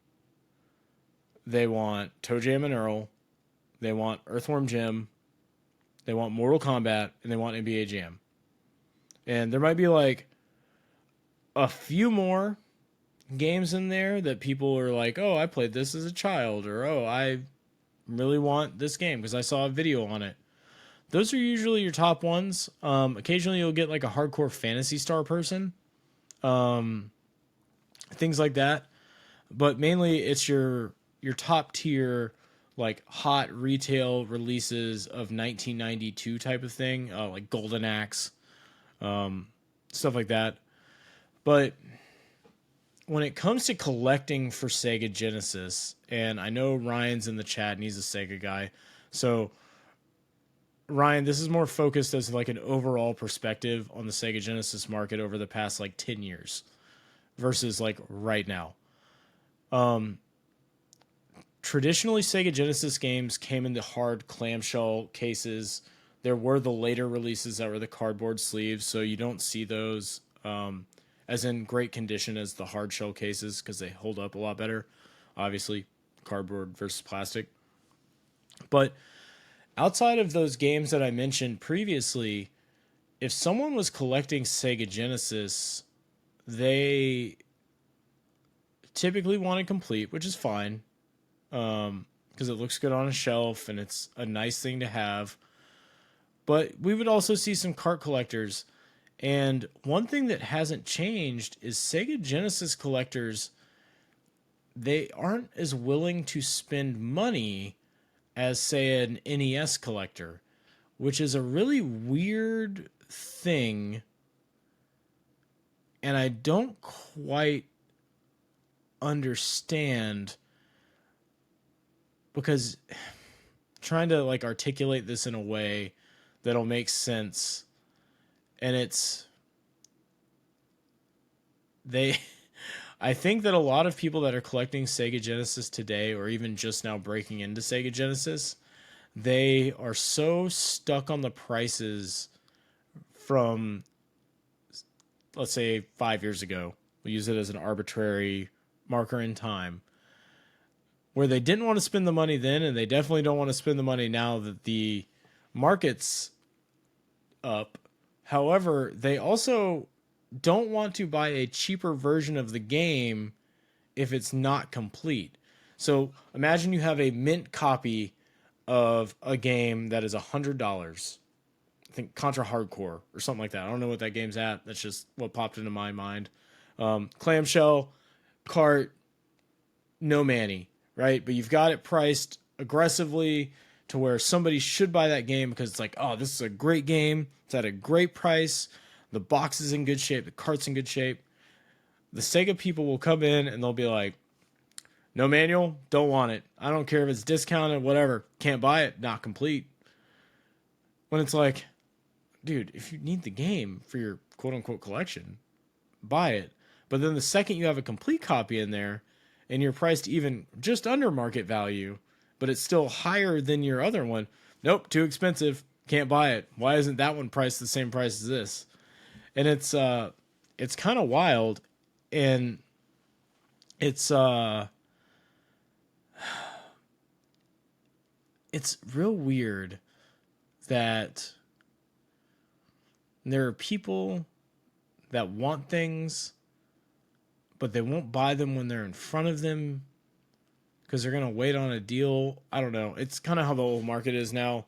they want Toe Jam and Earl, they want Earthworm Jim, they want Mortal Kombat, and they want NBA Jam. And there might be like a few more games in there that people are like, oh, I played this as a child, or oh, I really want this game because I saw a video on it. Those are usually your top ones. Occasionally you'll get like a hardcore Phantasy Star person, things like that. But mainly it's your top tier, like hot retail releases of 1992 type of thing, like Golden Axe, stuff like that. But when it comes to collecting for Sega Genesis, and I know Ryan's in the chat and he's a Sega guy, so Ryan, this is more focused as like an overall perspective on the Sega Genesis market over the past like 10 years versus like right now. Traditionally, Sega Genesis games came in the hard clamshell cases. There were the later releases that were the cardboard sleeves, so you don't see those as in great condition as the hard shell cases because they hold up a lot better. Obviously, cardboard versus plastic. But outside of those games that I mentioned previously, if someone was collecting Sega Genesis, they typically want it complete, which is fine, because it looks good on a shelf and it's a nice thing to have. But we would also see some cart collectors. And one thing that hasn't changed is Sega Genesis collectors, they aren't as willing to spend money as, say, an NES collector, which is a really weird thing. And I don't quite understand, because trying to like articulate this in a way that'll make sense. And I think that a lot of people that are collecting Sega Genesis today, or even just now breaking into Sega Genesis, they are so stuck on the prices from, let's say, 5 years ago. We'll use it as an arbitrary marker in time, where they didn't want to spend the money then, and they definitely don't want to spend the money now that the market's up. However, they also don't want to buy a cheaper version of the game if it's not complete. So imagine you have a mint copy of a game that is $100. I think Contra Hardcore or something like that. I don't know what that game's at. That's just what popped into my mind. Clamshell, cart, no manny, right? But you've got it priced aggressively to where somebody should buy that game because it's like, oh, this is a great game. It's at a great price. The box is in good shape. The cart's in good shape. The Sega people will come in and they'll be like, no manual, don't want it. I don't care if it's discounted, whatever. Can't buy it, not complete. When it's like, dude, if you need the game for your quote-unquote collection, buy it. But then the second you have a complete copy in there and you're priced even just under market value, but it's still higher than your other one, nope, too expensive, can't buy it. Why isn't that one priced the same price as this? And it's kind of wild, and it's real weird that there are people that want things, but they won't buy them when they're in front of them because they're going to wait on a deal. I don't know. It's kind of how the old market is now,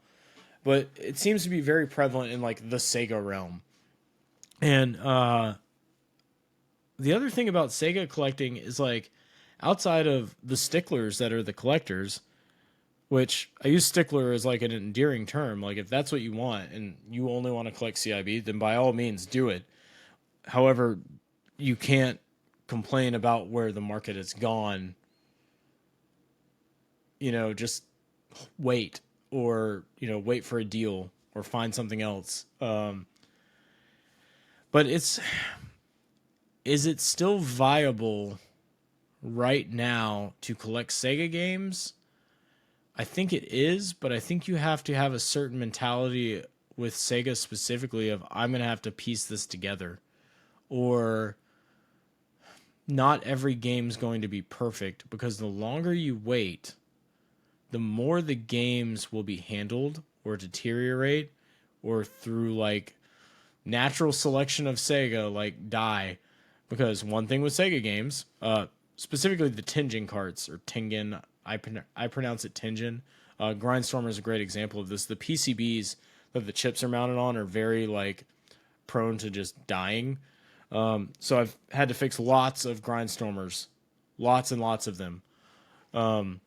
but it seems to be very prevalent in like the Sega realm. And the other thing about Sega collecting is like outside of the sticklers that are the collectors, which I use stickler as like an endearing term. Like if that's what you want and you only want to collect CIB, then by all means do it. However, you can't complain about where the market has gone. You know, just wait or, you know, wait for a deal or find something else. But is it still viable right now to collect Sega games? I think it is, but I think you have to have a certain mentality with Sega specifically of I'm going to have to piece this together. Or not every game's going to be perfect, because the longer you wait, the more the games will be handled or deteriorate, or through like natural selection of Sega, like die. Because one thing with Sega games, specifically the Tengen carts, or Tengen, I pronounce it Tengen. Grindstormer is a great example of this. The PCBs that the chips are mounted on are very like prone to just dying. So I've had to fix lots of Grindstormers, lots and lots of them. And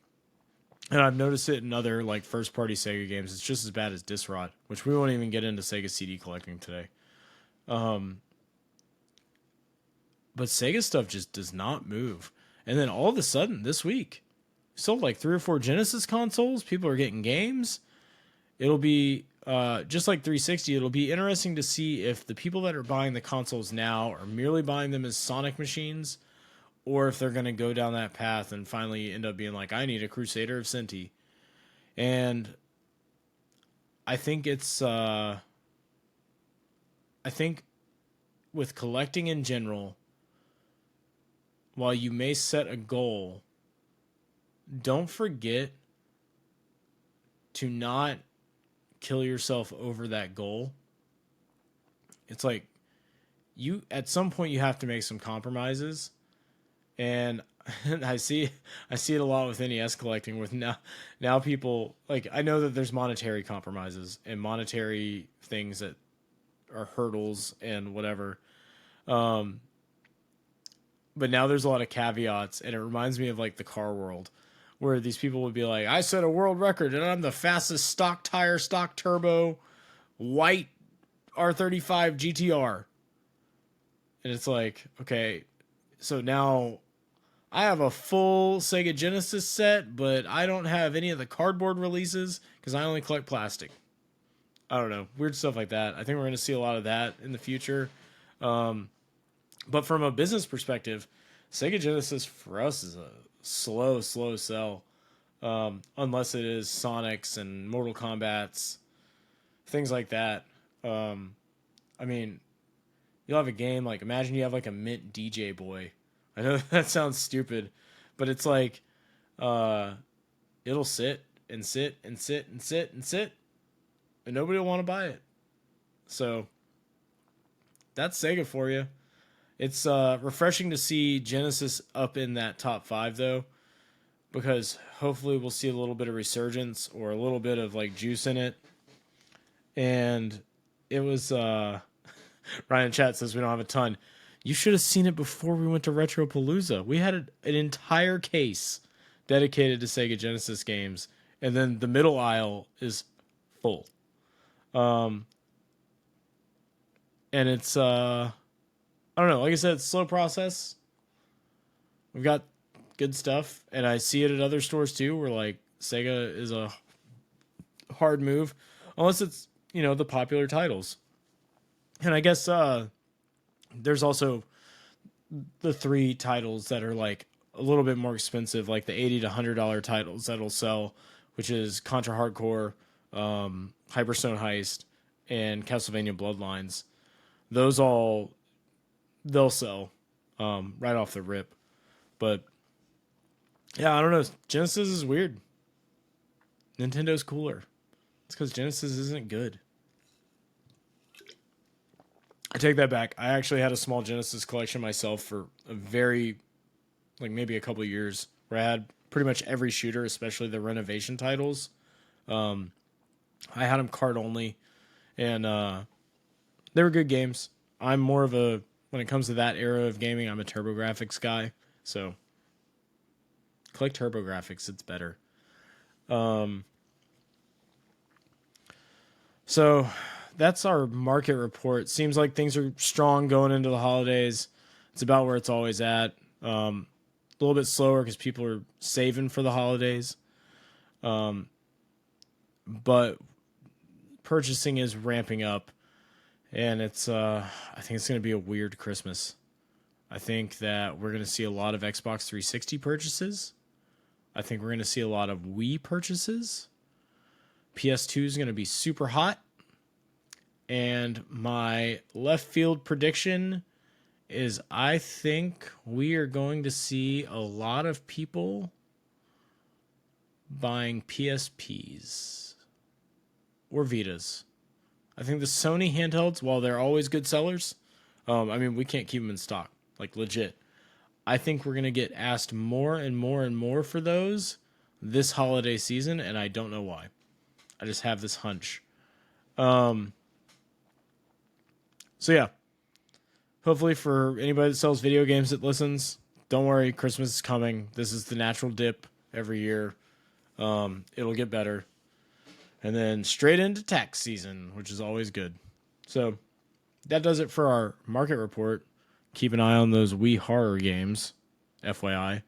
I've noticed it in other like first party Sega games. It's just as bad as Disrot, which we won't even get into Sega CD collecting today. But Sega stuff just does not move. And then all of a sudden this week, sold like 3 or 4 Genesis consoles. People are getting games. It'll be just like 360. It'll be interesting to see if the people that are buying the consoles now are merely buying them as Sonic machines, or if they're going to go down that path and finally end up being like, I need a Crusader of Senti. And I think it's, I think with collecting in general, while you may set a goal, don't forget to not kill yourself over that goal. It's like you, at some point, you have to make some compromises. And I see it a lot with NES collecting. With now people, like, I know that there's monetary compromises and monetary things that are hurdles and whatever. But now there's a lot of caveats, and it reminds me of like the car world, where these people would be like, I set a world record and I'm the fastest stock tire, stock turbo, white R35 GTR. And it's like, okay, so now I have a full Sega Genesis set, but I don't have any of the cardboard releases because I only collect plastic. I don't know. Weird stuff like that. I think we're going to see a lot of that in the future. But from a business perspective, Sega Genesis for us is a slow sell. Unless it is Sonic's and Mortal Kombat's, things like that. I mean, you'll have a game like, imagine you have like a Mint DJ Boy. I know that sounds stupid, but it's like, it'll sit and sit and sit and sit and sit, and nobody will want to buy it. So that's Sega for you. It's refreshing to see Genesis up in that top 5 though, because hopefully we'll see a little bit of resurgence or a little bit of like juice in it. And it was Ryan Chat says we don't have a ton. You should have seen it before we went to Retropalooza. We had an entire case dedicated to Sega Genesis games, and then the middle aisle is full. And it's I don't know, like I said, it's a slow process. We've got good stuff, and I see it at other stores too, where like Sega is a hard move, unless it's, you know, the popular titles. And I guess there's also the 3 titles that are like a little bit more expensive, like the $80 to $100 titles that'll sell, which is Contra Hardcore, Hyperstone Heist, and Castlevania Bloodlines. Those all, they'll sell right off the rip. But yeah, I don't know. Genesis is weird. Nintendo's cooler. It's because Genesis isn't good. I take that back. I actually had a small Genesis collection myself for a very, like maybe a couple of years, where I had pretty much every shooter, especially the renovation titles. I had them card only, and they were good games. I'm more of a, when it comes to that era of gaming, I'm a TurboGrafx guy. So collect TurboGrafx, it's better. So that's our market report. Seems like things are strong going into the holidays. It's about where it's always at. A little bit slower because people are saving for the holidays. But purchasing is ramping up, and it's I think it's going to be a weird Christmas. I think that we're going to see a lot of Xbox 360 purchases. I think we're going to see a lot of Wii purchases. PS2 is going to be super hot. And my left field prediction is I think we are going to see a lot of people buying PSPs or Vitas. I think the Sony handhelds, while they're always good sellers, I mean, we can't keep them in stock, like legit. I think we're going to get asked more and more and more for those this holiday season, and I don't know why. I just have this hunch. So yeah, hopefully for anybody that sells video games that listens, don't worry, Christmas is coming. This is the natural dip every year. It'll get better. And then straight into tax season, which is always good. So that does it for our market report. Keep an eye on those Wii horror games, FYI.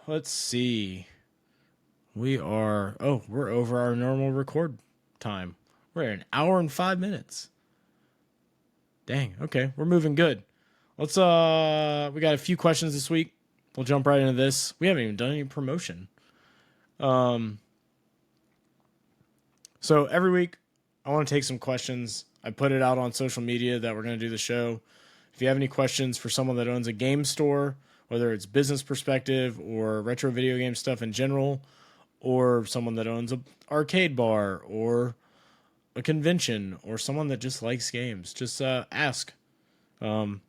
Let's see. We're over our normal record time. We're at 1 hour and 5 minutes. Dang, okay, we're moving good. We got a few questions this week. We'll jump right into this. We haven't even done any promotion. So every week I want to take some questions. I put it out on social media that we're going to do the show. If you have any questions for someone that owns a game store, whether it's business perspective or retro video game stuff in general, or someone that owns an arcade bar or a convention, or someone that just likes games, just ask. Hell,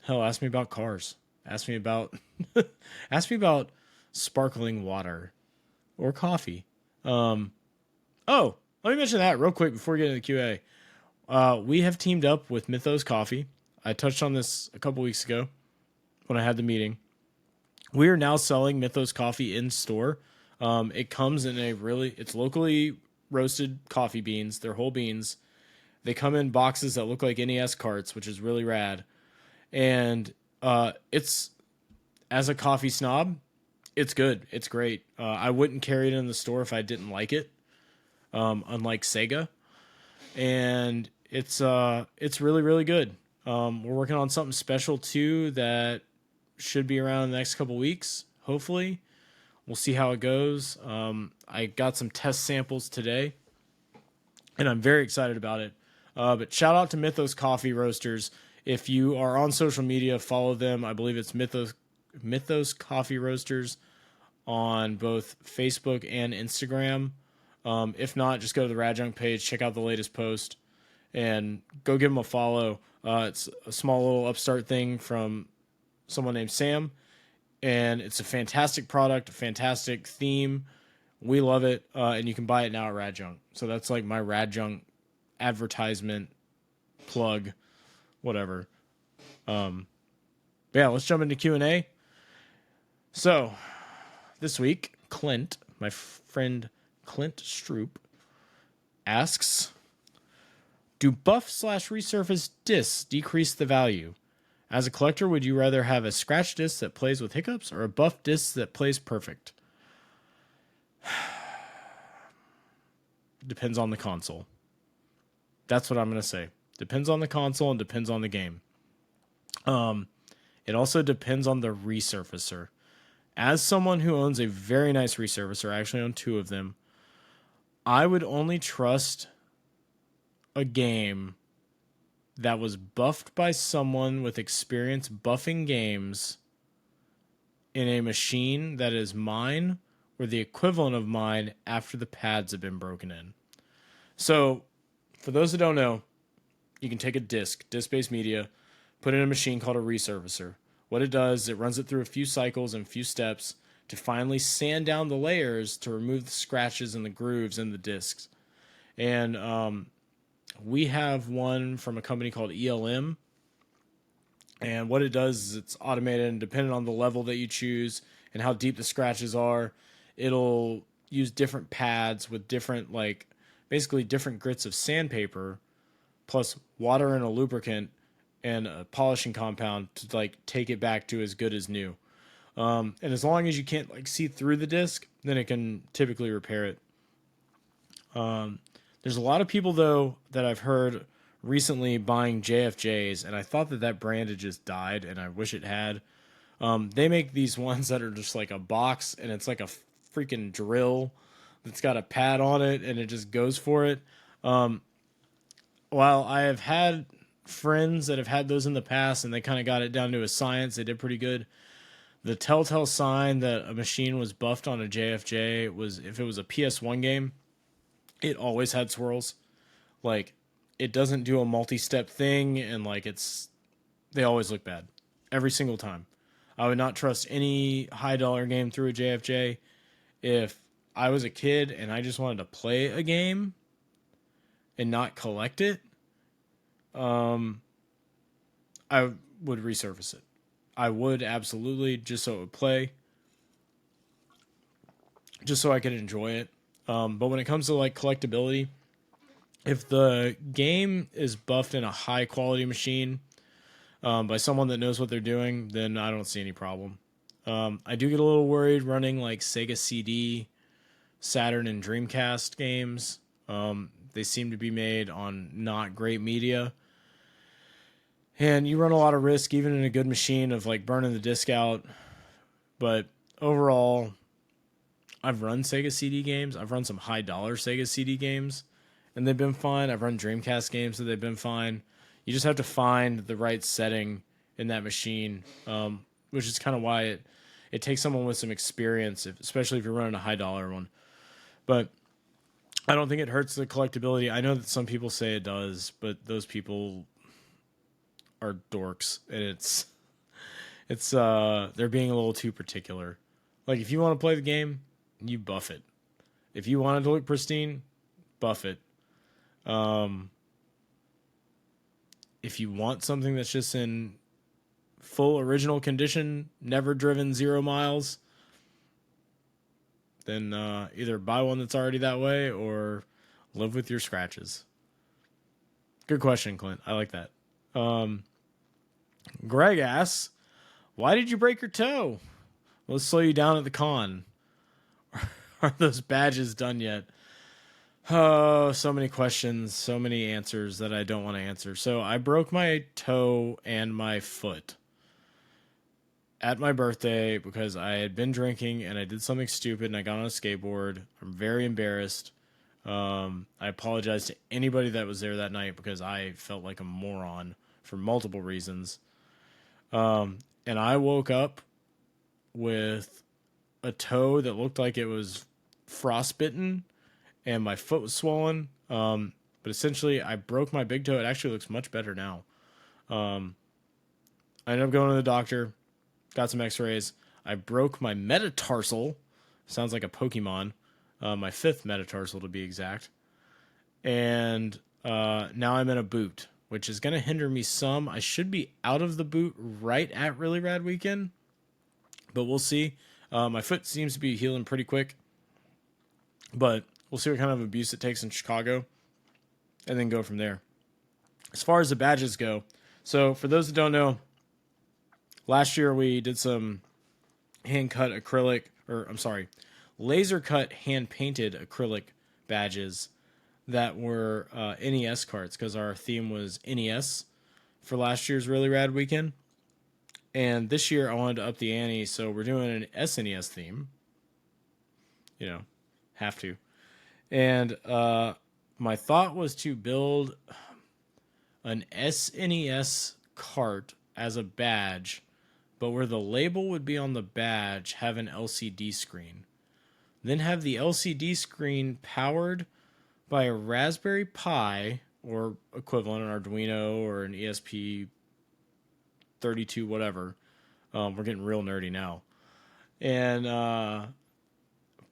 ask me about cars. Ask me about ask me about sparkling water or coffee. Oh, let me mention that real quick before we get into the QA. We have teamed up with Mythos Coffee. I touched on this a couple weeks ago when I had the meeting. We are now selling Mythos Coffee in store. It comes in it's locally roasted coffee beans. They're whole beans. They come in boxes that look like NES carts, which is really rad. And it's, as a coffee snob, it's good. It's great. I wouldn't carry it in the store if I didn't like it, unlike Sega. And it's really, really good. We're working on something special too that should be around the next couple weeks, hopefully. We'll see how it goes. I got some test samples today, and I'm very excited about it. But shout out to Mythos Coffee Roasters. If you are on social media, follow them. I believe it's Mythos Coffee Roasters on both Facebook and Instagram. If not, just go to the RadJunk page, check out the latest post, and go give them a follow. It's a small little upstart thing from someone named Sam, and it's a fantastic product, a fantastic theme. We love it, and you can buy it now at RadJunk. So that's like my RadJunk advertisement plug, whatever. Yeah, let's jump into Q&A. So this week, Clint, my friend Clint Stroop, asks, do buff/resurface discs decrease the value? As a collector, would you rather have a scratch disc that plays with hiccups or a buff disc that plays perfect? Depends on the console. That's what I'm going to say. Depends on the console and depends on the game. It also depends on the resurfacer. As someone who owns a very nice resurfacer, I actually own 2 of them, I would only trust a game that was buffed by someone with experience buffing games in a machine that is mine or the equivalent of mine after the pads have been broken in. So, for those that don't know, you can take a disc-based media, put it in a machine called a resurfacer. What it does, it runs it through a few cycles and a few steps to finally sand down the layers to remove the scratches and the grooves in the discs. And we have one from a company called ELM. And what it does is it's automated, and depending on the level that you choose and how deep the scratches are, it'll use different pads with different, basically different grits of sandpaper, plus water and a lubricant and a polishing compound to take it back to as good as new. And as long as you can't see through the disc, then it can typically repair it. There's a lot of people, though, that I've heard recently buying JFJs, and I thought that brand had just died, and I wish it had. They make these ones that are just like a box, and it's like a freaking drill that's got a pad on it, and it just goes for it. while I have had friends that have had those in the past and they kind of got it down to a science, they did pretty good. The telltale sign that a machine was buffed on a JFJ was if it was a PS1 game, it always had swirls. Like, it doesn't do a multi-step thing, and like they always look bad every single time. I would not trust any high dollar game through a JFJ. If I was a kid and I just wanted to play a game and not collect it, I would resurface it. I would absolutely, just so it would play, just so I could enjoy it. But when it comes to like collectability, if the game is buffed in a high quality machine by someone that knows what they're doing, then I don't see any problem. I do get a little worried running like Sega CD, Saturn, and Dreamcast games. They seem to be made on not great media. And you run a lot of risk, even in a good machine, of like burning the disc out. But overall, I've run Sega CD games. I've run some high dollar Sega CD games, and they've been fine. I've run Dreamcast games, so they've been fine. You just have to find the right setting in that machine, which is kind of why it takes someone with some experience, especially if you're running a high dollar one. But I don't think it hurts the collectability. I know that some people say it does, but those people are dorks, and it's they're being a little too particular. Like, if you want to play the game, you buff it. If you want it to look pristine, buff it. If you want something that's just in full original condition, never driven 0 miles, then either buy one that's already that way or live with your scratches. Good question, Clint. I like that. Greg asks, why did you break your toe? Let's slow you down at the con. Are those badges done yet? Oh, so many questions, so many answers that I don't want to answer. So I broke my toe and my foot at my birthday because I had been drinking and I did something stupid and I got on a skateboard. I'm very embarrassed. I apologize to anybody that was there that night because I felt like a moron for multiple reasons. And I woke up with a toe that looked like it was frostbitten and my foot was swollen. But essentially, I broke my big toe. It actually looks much better now. I ended up going to the doctor, got some x-rays. I broke my metatarsal. Sounds like a Pokemon. My 5th metatarsal, to be exact. And now I'm in a boot, which is going to hinder me some. I should be out of the boot right at Really Rad Weekend, but we'll see. My foot seems to be healing pretty quick, but we'll see what kind of abuse it takes in Chicago and then go from there. As far as the badges go, so for those that don't know, last year we did some laser cut hand painted acrylic badges that were NES cards because our theme was NES for last year's Really Rad Weekend. And this year I wanted to up the ante, so we're doing an SNES theme. You know, have to. And my thought was to build an SNES cart as a badge, but where the label would be on the badge, have an LCD screen. Then have the LCD screen powered by a Raspberry Pi or equivalent, an Arduino or an ESP32, whatever. We're getting real nerdy now. And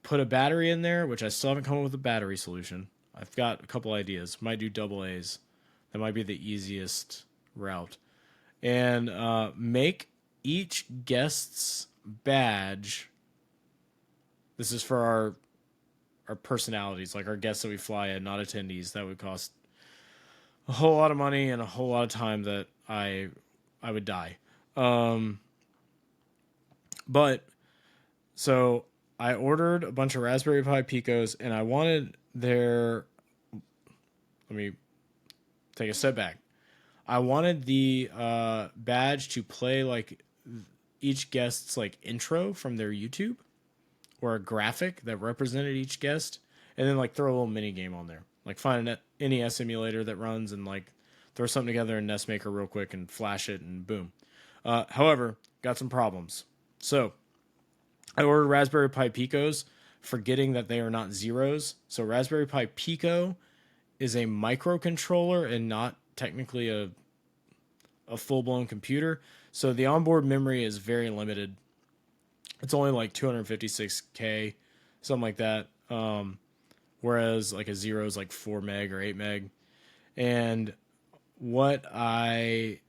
put a battery in there, which I still haven't come up with a battery solution. I've got a couple ideas. Might do double A's. That might be the easiest route. And make each guest's badge. This is for our personalities, like our guests that we fly in, not attendees. That would cost a whole lot of money and a whole lot of time that I would die. But so I ordered a bunch of Raspberry Pi Picos, and I wanted their. Let me take a step back. I wanted the badge to play like each guest's like intro from their YouTube, or a graphic that represented each guest, and then like throw a little mini game on there. Like find an NES emulator that runs and like throw something together in NES Maker real quick and flash it and boom. However, got some problems. So I ordered Raspberry Pi Picos, forgetting that they are not zeros. So Raspberry Pi Pico is a microcontroller and not technically a full-blown computer. So the onboard memory is very limited. It's only like 256K, something like that. Whereas like a zero is like 4 meg or 8 meg. And what I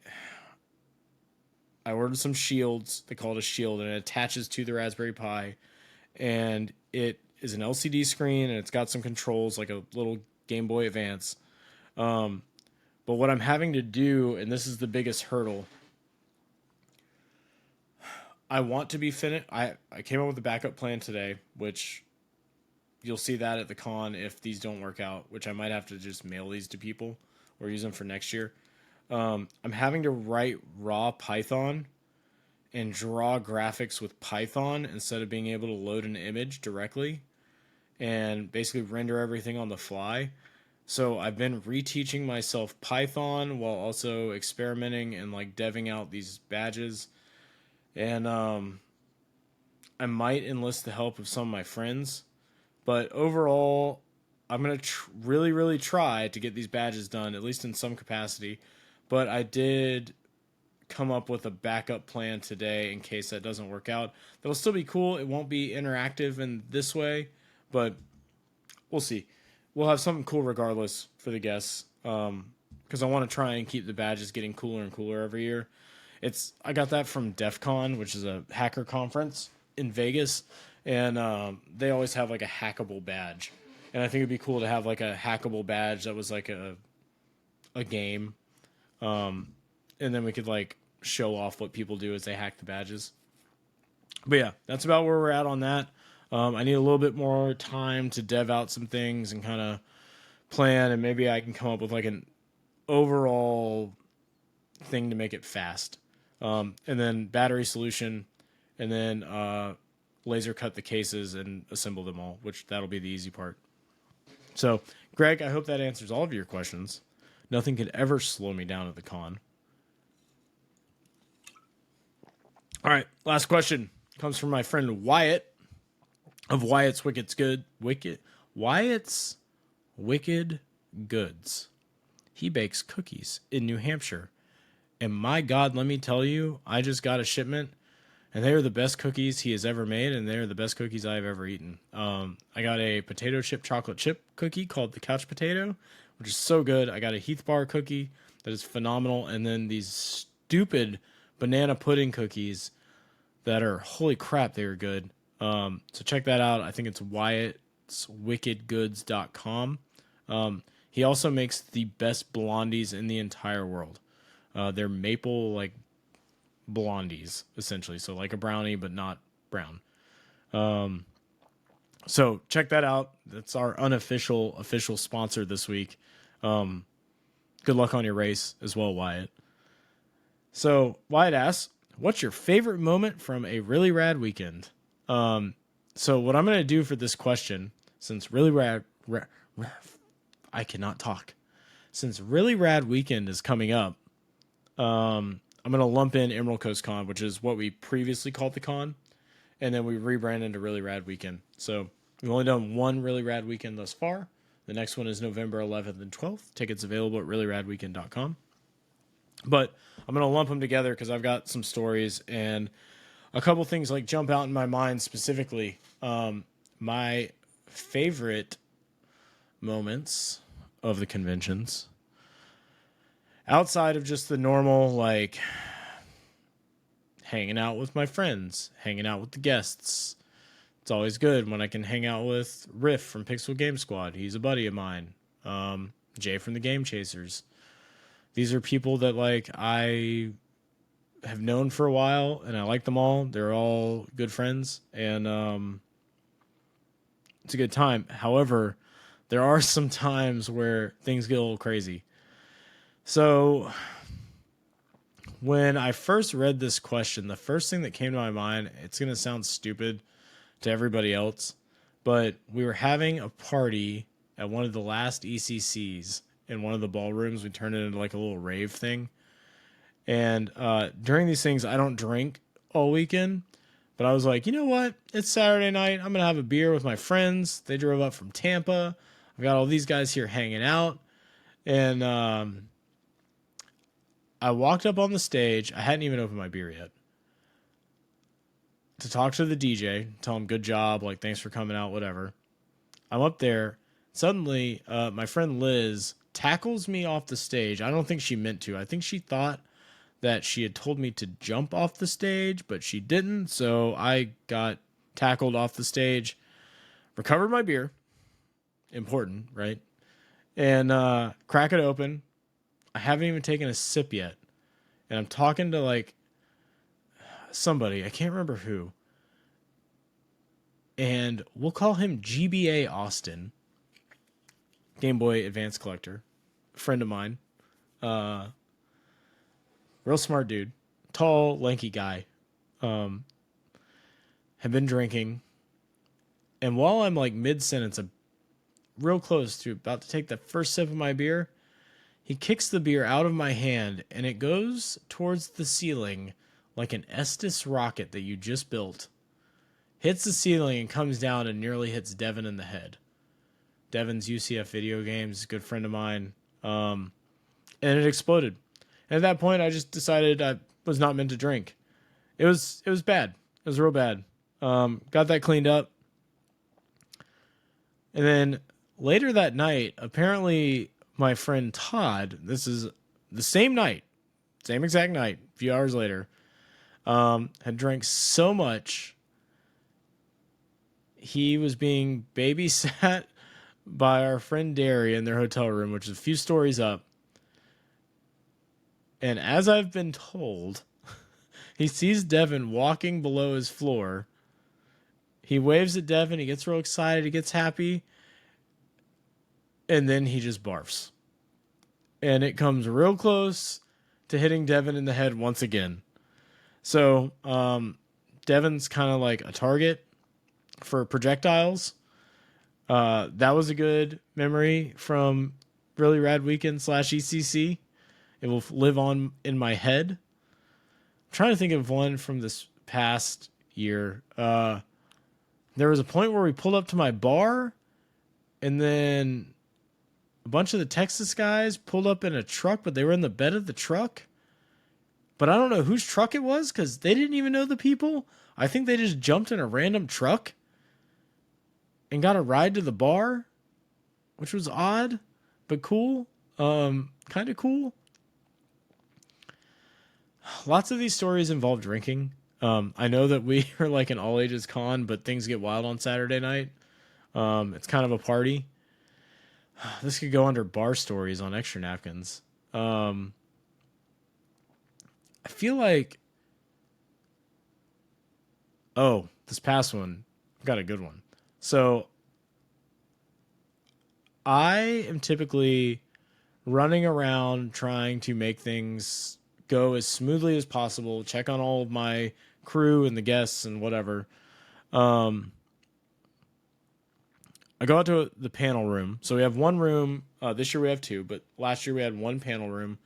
ordered some shields. They call it a shield, and it attaches to the Raspberry Pi. And it is an LCD screen, and it's got some controls like a little Game Boy Advance. But what I'm having to do, and this is the biggest hurdle, I want to be finished. I came up with a backup plan today, which you'll see that at the con if these don't work out, which I might have to just mail these to people or use them for next year. I'm having to write raw Python and draw graphics with Python instead of being able to load an image directly and basically render everything on the fly. So I've been reteaching myself Python while also experimenting and like deving out these badges. And I might enlist the help of some of my friends. But overall, I'm going to really, really try to get these badges done, at least in some capacity. But I did come up with a backup plan today in case that doesn't work out. That'll still be cool. It won't be interactive in this way, but we'll see. We'll have something cool regardless for the guests, because I want to try and keep the badges getting cooler and cooler every year. I got that from DEF CON, which is a hacker conference in Vegas, and they always have like a hackable badge. And I think it'd be cool to have like a hackable badge that was like a game. And then we could like show off what people do as they hack the badges. But yeah, that's about where we're at on that. I need a little bit more time to dev out some things and kind of plan, and maybe I can come up with like an overall thing to make it fast. And then battery solution, and then laser cut the cases and assemble them all, which that'll be the easy part. So, Greg, I hope that answers all of your questions. Nothing could ever slow me down at the con. All right, last question comes from my friend Wyatt of Wyatt's Wyatt's Wicked Goods. He bakes cookies in New Hampshire. And my God, let me tell you, I just got a shipment, and they are the best cookies he has ever made, and they're the best cookies I've ever eaten. I got a potato chip chocolate chip cookie called the Couch Potato, which is so good. I got a Heath Bar cookie that is phenomenal, and then these stupid banana pudding cookies that are, holy crap, they are good. So check that out. I think it's Wyatt'sWickedGoods.com. He also makes the best blondies in the entire world. They're maple, like, blondies, essentially. So like a brownie, but not brown. So check that out. That's our unofficial official sponsor this week. Good luck on your race as well, Wyatt. So Wyatt asks, what's your favorite moment from a really rad weekend? So what I'm going to do for this question, since really rad I cannot talk. Since really rad weekend is coming up, I'm going to lump in Emerald Coast Con, which is what we previously called the con, and then we rebranded into Really Rad Weekend. So we've only done one Really Rad Weekend thus far. The next one is November 11th and 12th. Tickets available at reallyradweekend.com. But I'm going to lump them together because I've got some stories and a couple things like jump out in my mind specifically. My favorite moments of the conventions, outside of just the normal, like, hanging out with my friends, hanging out with the guests. It's always good when I can hang out with Riff from Pixel Game Squad. He's a buddy of mine. Jay from the Game Chasers. These are people that, like, I have known for a while, and I like them all. They're all good friends, and it's a good time. However, there are some times where things get a little crazy. So when I first read this question, the first thing that came to my mind, it's going to sound stupid to everybody else, but we were having a party at one of the last ECCs in one of the ballrooms. We turned it into like a little rave thing. And during these things, I don't drink all weekend. But I was like, you know what? It's Saturday night. I'm going to have a beer with my friends. They drove up from Tampa. I've got all these guys here hanging out. And I walked up on the stage. I hadn't even opened my beer yet. To talk to the DJ, tell him good job, like thanks for coming out, whatever. I'm up there. Suddenly, my friend Liz tackles me off the stage. I don't think she meant to. I think she thought that she had told me to jump off the stage, but she didn't. So I got tackled off the stage, recovered my beer. Important, right? And crack it open. I haven't even taken a sip yet. And I'm talking to like somebody. I can't remember who. And we'll call him GBA Austin. Game Boy Advance collector. Friend of mine. Real smart dude. Tall, lanky guy. Have been drinking. And while I'm like mid-sentence, I'm real close to about to take the first sip of my beer, he kicks the beer out of my hand and it goes towards the ceiling like an Estes rocket that you just built. Hits the ceiling and comes down and nearly hits Devin in the head. Devin's UCF video games, good friend of mine. And it exploded. And at that point, I just decided I was not meant to drink. It was bad. It was real bad. Got that cleaned up. And then later that night, apparently my friend Todd, this is the same night, same exact night, a few hours later, had drank so much he was being babysat by our friend Derry in their hotel room, which is a few stories up. And as I've been told, he sees Devin walking below his floor. He waves at Devin. He gets real excited. He gets happy. And then he just barfs. And it comes real close to hitting Devin in the head once again. So Devin's kind of like a target for projectiles. That was a good memory from Really Rad Weekend / ECC. It will live on in my head. I'm trying to think of one from this past year. There was a point where we pulled up to my bar, and then a bunch of the Texas guys pulled up in a truck, but they were in the bed of the truck. But I don't know whose truck it was because they didn't even know the people. I think they just jumped in a random truck and got a ride to the bar, which was odd, but cool. Kind of cool. Lots of these stories involve drinking. I know that we are like an all ages con, but things get wild on Saturday night. It's kind of a party. This could go under bar stories on Extra Napkins. I feel like, this past one, I've got a good one. So I am typically running around trying to make things go as smoothly as possible, check on all of my crew and the guests and whatever. I go out to the panel room. So we have one room. This year we have two, but last year we had one panel room.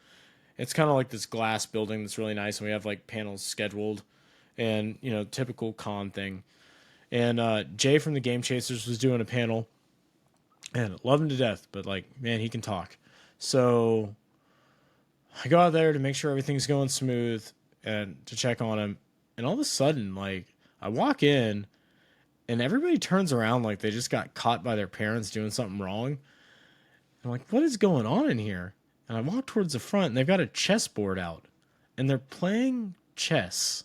It's kind of like this glass building that's really nice, and we have like panels scheduled and, typical con thing. And Jay from the Game Chasers was doing a panel, and love him to death, but like, man, he can talk. So I go out there to make sure everything's going smooth and to check on him. And all of a sudden, like, I walk in and everybody turns around like they just got caught by their parents doing something wrong. I'm like, what is going on in here? And I walk towards the front and they've got a chessboard out and they're playing chess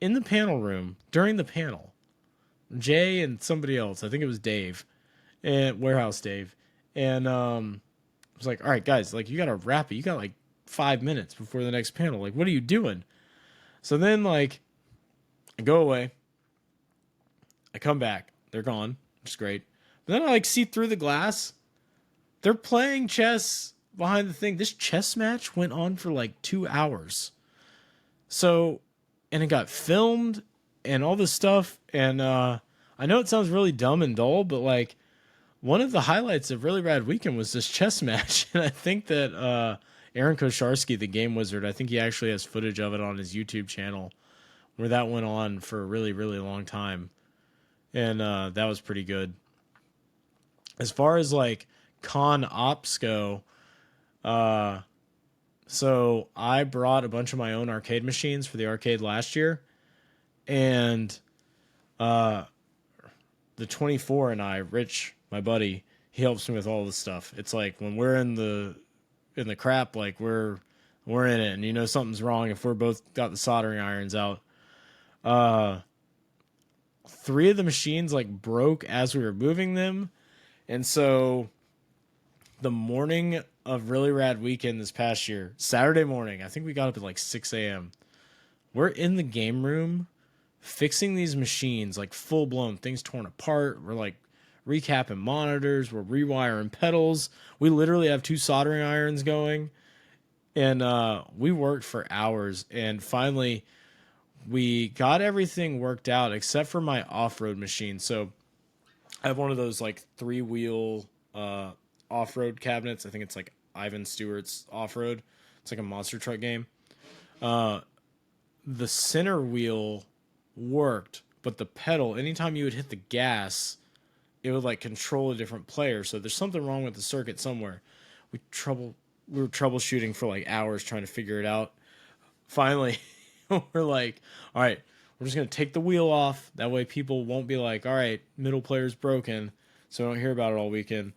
in the panel room during the panel. Jay and somebody else, I think it was Dave, and Warehouse Dave. And I was like, all right, guys, like, you got to wrap it. You got like 5 minutes before the next panel. Like, what are you doing? So then, like, I go away. I come back. They're gone, which is great. But then I, like, see through the glass. They're playing chess behind the thing. This chess match went on for like 2 hours. So, and it got filmed and all this stuff. And I know it sounds really dumb and dull, but like, one of the highlights of Really Rad Weekend was this chess match, and I think that Aaron Kosharski, the game wizard, I think he actually has footage of it on his YouTube channel where that went on for a really, really long time, and that was pretty good. As far as like con ops go, so I brought a bunch of my own arcade machines for the arcade last year, and the 24 and I, Rich, my buddy, he helps me with all this stuff. It's like when we're in the crap, like we're in it, and you know something's wrong if we're both got the soldering irons out. Three of the machines like broke as we were moving them, and so the morning of Really Rad Weekend this past year, Saturday morning, I think we got up at like 6 a.m. We're in the game room fixing these machines, like full blown things torn apart. We're like recapping monitors, we're rewiring pedals. We literally have two soldering irons going, and we worked for hours. And finally, we got everything worked out except for my off-road machine. So I have one of those like 3-wheel off-road cabinets. I think it's like Ivan Stewart's off-road. It's like a monster truck game. The center wheel worked, but the pedal, anytime you would hit the gas, it would like control a different player. So there's something wrong with the circuit somewhere. We were troubleshooting for like hours trying to figure it out. Finally, we're like, all right, we're just going to take the wheel off. That way people won't be like, all right, middle player's broken, so I don't hear about it all weekend.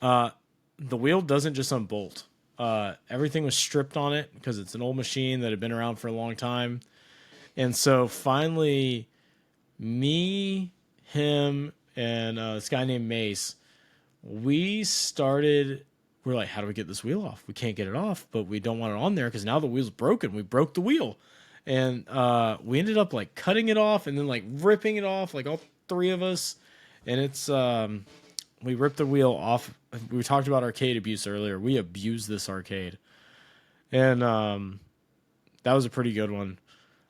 The wheel doesn't just unbolt. Everything was stripped on it because it's an old machine that had been around for a long time. And so finally, me, him, and this guy named Mace, we're like, how do we get this wheel off? We can't get it off, but we don't want it on there because now the wheel's broken. We broke the wheel. And we ended up like cutting it off and then like ripping it off, like all three of us. And it's, we ripped the wheel off. We talked about arcade abuse earlier. We abused this arcade. And that was a pretty good one.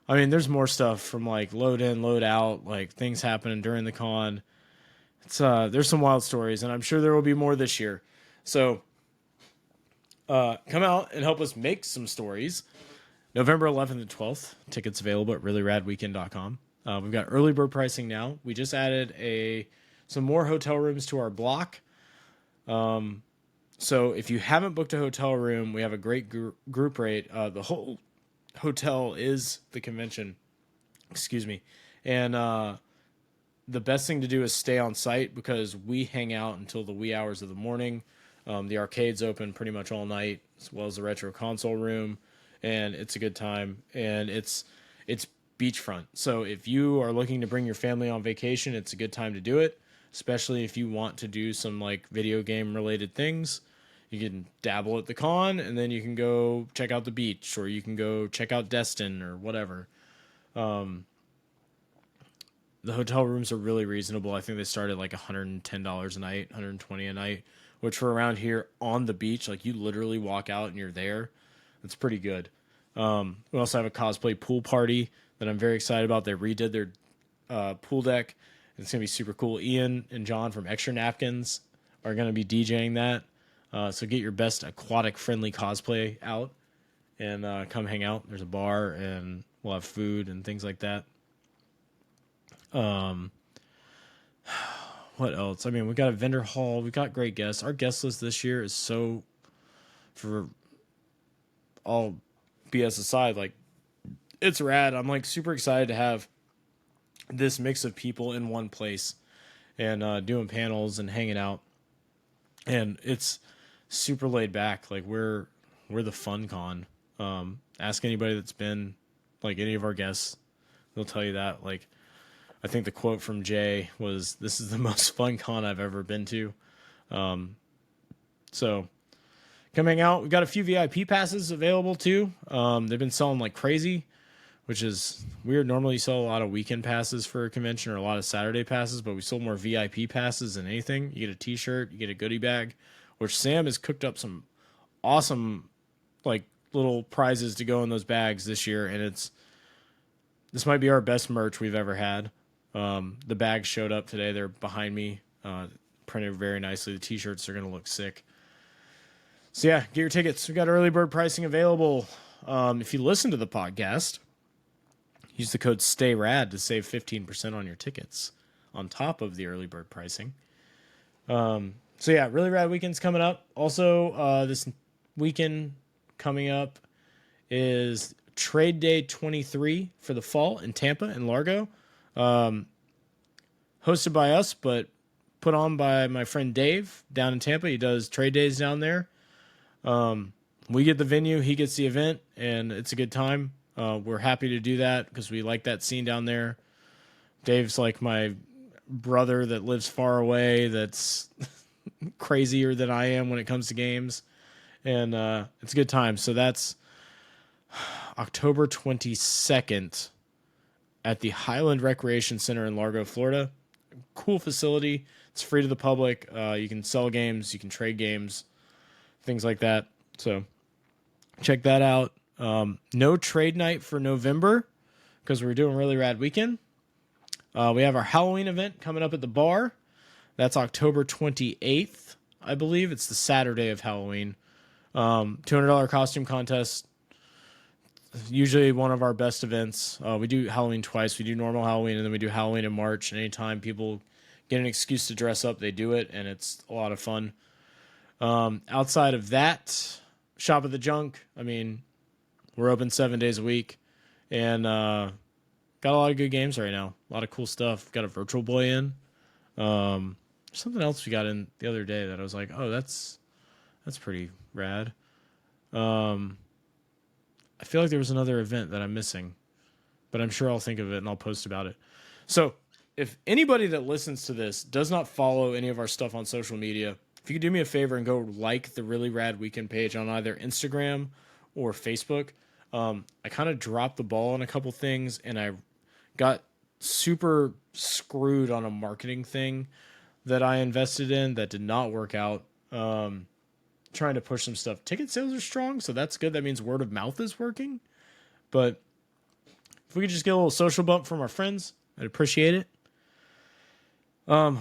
I mean, there's more stuff from like load in, load out, like things happening during the con. It's there's some wild stories, and I'm sure there will be more this year. So come out and help us make some stories. November 11th and 12th. Tickets available at reallyradweekend.com. We've got early bird pricing now. We just added some more hotel rooms to our block. So if you haven't booked a hotel room, we have a great group rate. The whole hotel is the convention. Excuse me. And the best thing to do is stay on site because we hang out until the wee hours of the morning. The arcade's open pretty much all night, as well as the retro console room, and it's a good time. And it's beachfront. So if you are looking to bring your family on vacation, it's a good time to do it, especially if you want to do some like video game related things. You can dabble at the con, and then you can go check out the beach, or you can go check out Destin or whatever. The hotel rooms are really reasonable. I think they start at like $110 a night, $120 a night, which for around here on the beach, like you literally walk out and you're there. It's pretty good. We also have a cosplay pool party that I'm very excited about. They redid their pool deck. It's going to be super cool. Ian and John from Extra Napkins are going to be DJing that. So get your best aquatic-friendly cosplay out and come hang out. There's a bar, and we'll have food and things like that. What else? I mean, we got a vendor hall. We got great guests. Our guest list this year is so, for all BS aside, like, it's rad. I'm, like, super excited to have this mix of people in one place and doing panels and hanging out. And it's super laid back. Like we're the fun con. Ask anybody that's been like any of our guests, they'll tell you that. Like I think the quote from Jay was, "This is the most fun con I've ever been to." So coming out, we got a few VIP passes available too. They've been selling like crazy, which is weird. Normally you sell a lot of weekend passes for a convention or a lot of Saturday passes, but we sold more VIP passes than anything. You get a t-shirt, you get a goodie bag, which Sam has cooked up some awesome like little prizes to go in those bags this year. And this might be our best merch we've ever had. The bags showed up today. They're behind me. Printed very nicely. The t-shirts are going to look sick. So yeah, get your tickets. We got early bird pricing available. If you listen to the podcast, use the code STAYRAD to save 15% on your tickets on top of the early bird pricing. So yeah, really rad weekend's coming up. Also, this weekend coming up is Trade Day 23 for the fall in Tampa and Largo. Hosted by us, but put on by my friend Dave down in Tampa. He does trade days down there. We get the venue, he gets the event, and it's a good time. We're happy to do that because we like that scene down there. Dave's like my brother that lives far away that's crazier than I am when it comes to games. And it's a good time. So that's October 22nd at the Highland Recreation Center in Largo, Florida. Cool facility. It's free to the public. You can sell games. You can trade games. Things like that. So check that out. No trade night for November because we're doing really rad weekend. We have our Halloween event coming up at the bar. That's October 28th, I believe. It's the Saturday of Halloween. $200 costume contest. Usually one of our best events. We do Halloween twice. We do normal Halloween, and then we do Halloween in March. And anytime people get an excuse to dress up, they do it, and it's a lot of fun. Outside of that, Shop at the Junk. I mean, we're open 7 days a week, and got a lot of good games right now. A lot of cool stuff. Got a Virtual Boy in. Something else we got in the other day that I was like, oh, that's pretty rad. I feel like there was another event that I'm missing, but I'm sure I'll think of it and I'll post about it. So if anybody that listens to this does not follow any of our stuff on social media, if you could do me a favor and go like the Really Rad Weekend page on either Instagram or Facebook. I kind of dropped the ball on a couple things, and I got super screwed on a marketing thing that I invested in that did not work out. Trying to push some stuff. Ticket sales are strong, so that's good. That means word of mouth is working. But if we could just get a little social bump from our friends, I'd appreciate it.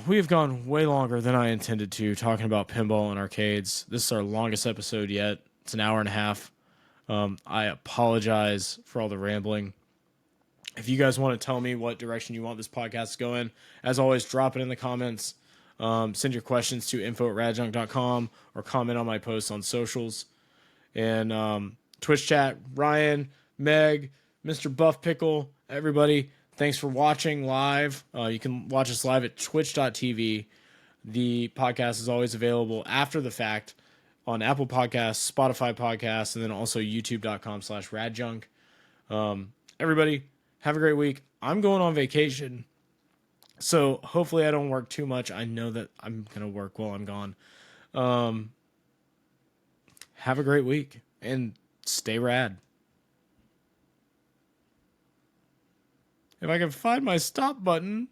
We have gone way longer than I intended to talking about pinball and arcades. This is our longest episode yet. It's an hour and a half. I apologize for all the rambling. If you guys want to tell me what direction you want this podcast to go in, as always, drop it in the comments. Send your questions to info@radjunk.com or comment on my posts on socials. And Twitch chat, Ryan, Meg, Mr. Buff Pickle, everybody, thanks for watching live. You can watch us live at twitch.tv. The podcast is always available after the fact on Apple Podcasts, Spotify Podcasts, and then also youtube.com/radjunk. Everybody, have a great week. I'm going on vacation, so hopefully I don't work too much. I know that I'm going to work while I'm gone. Have a great week, and stay rad. If I can find my stop button...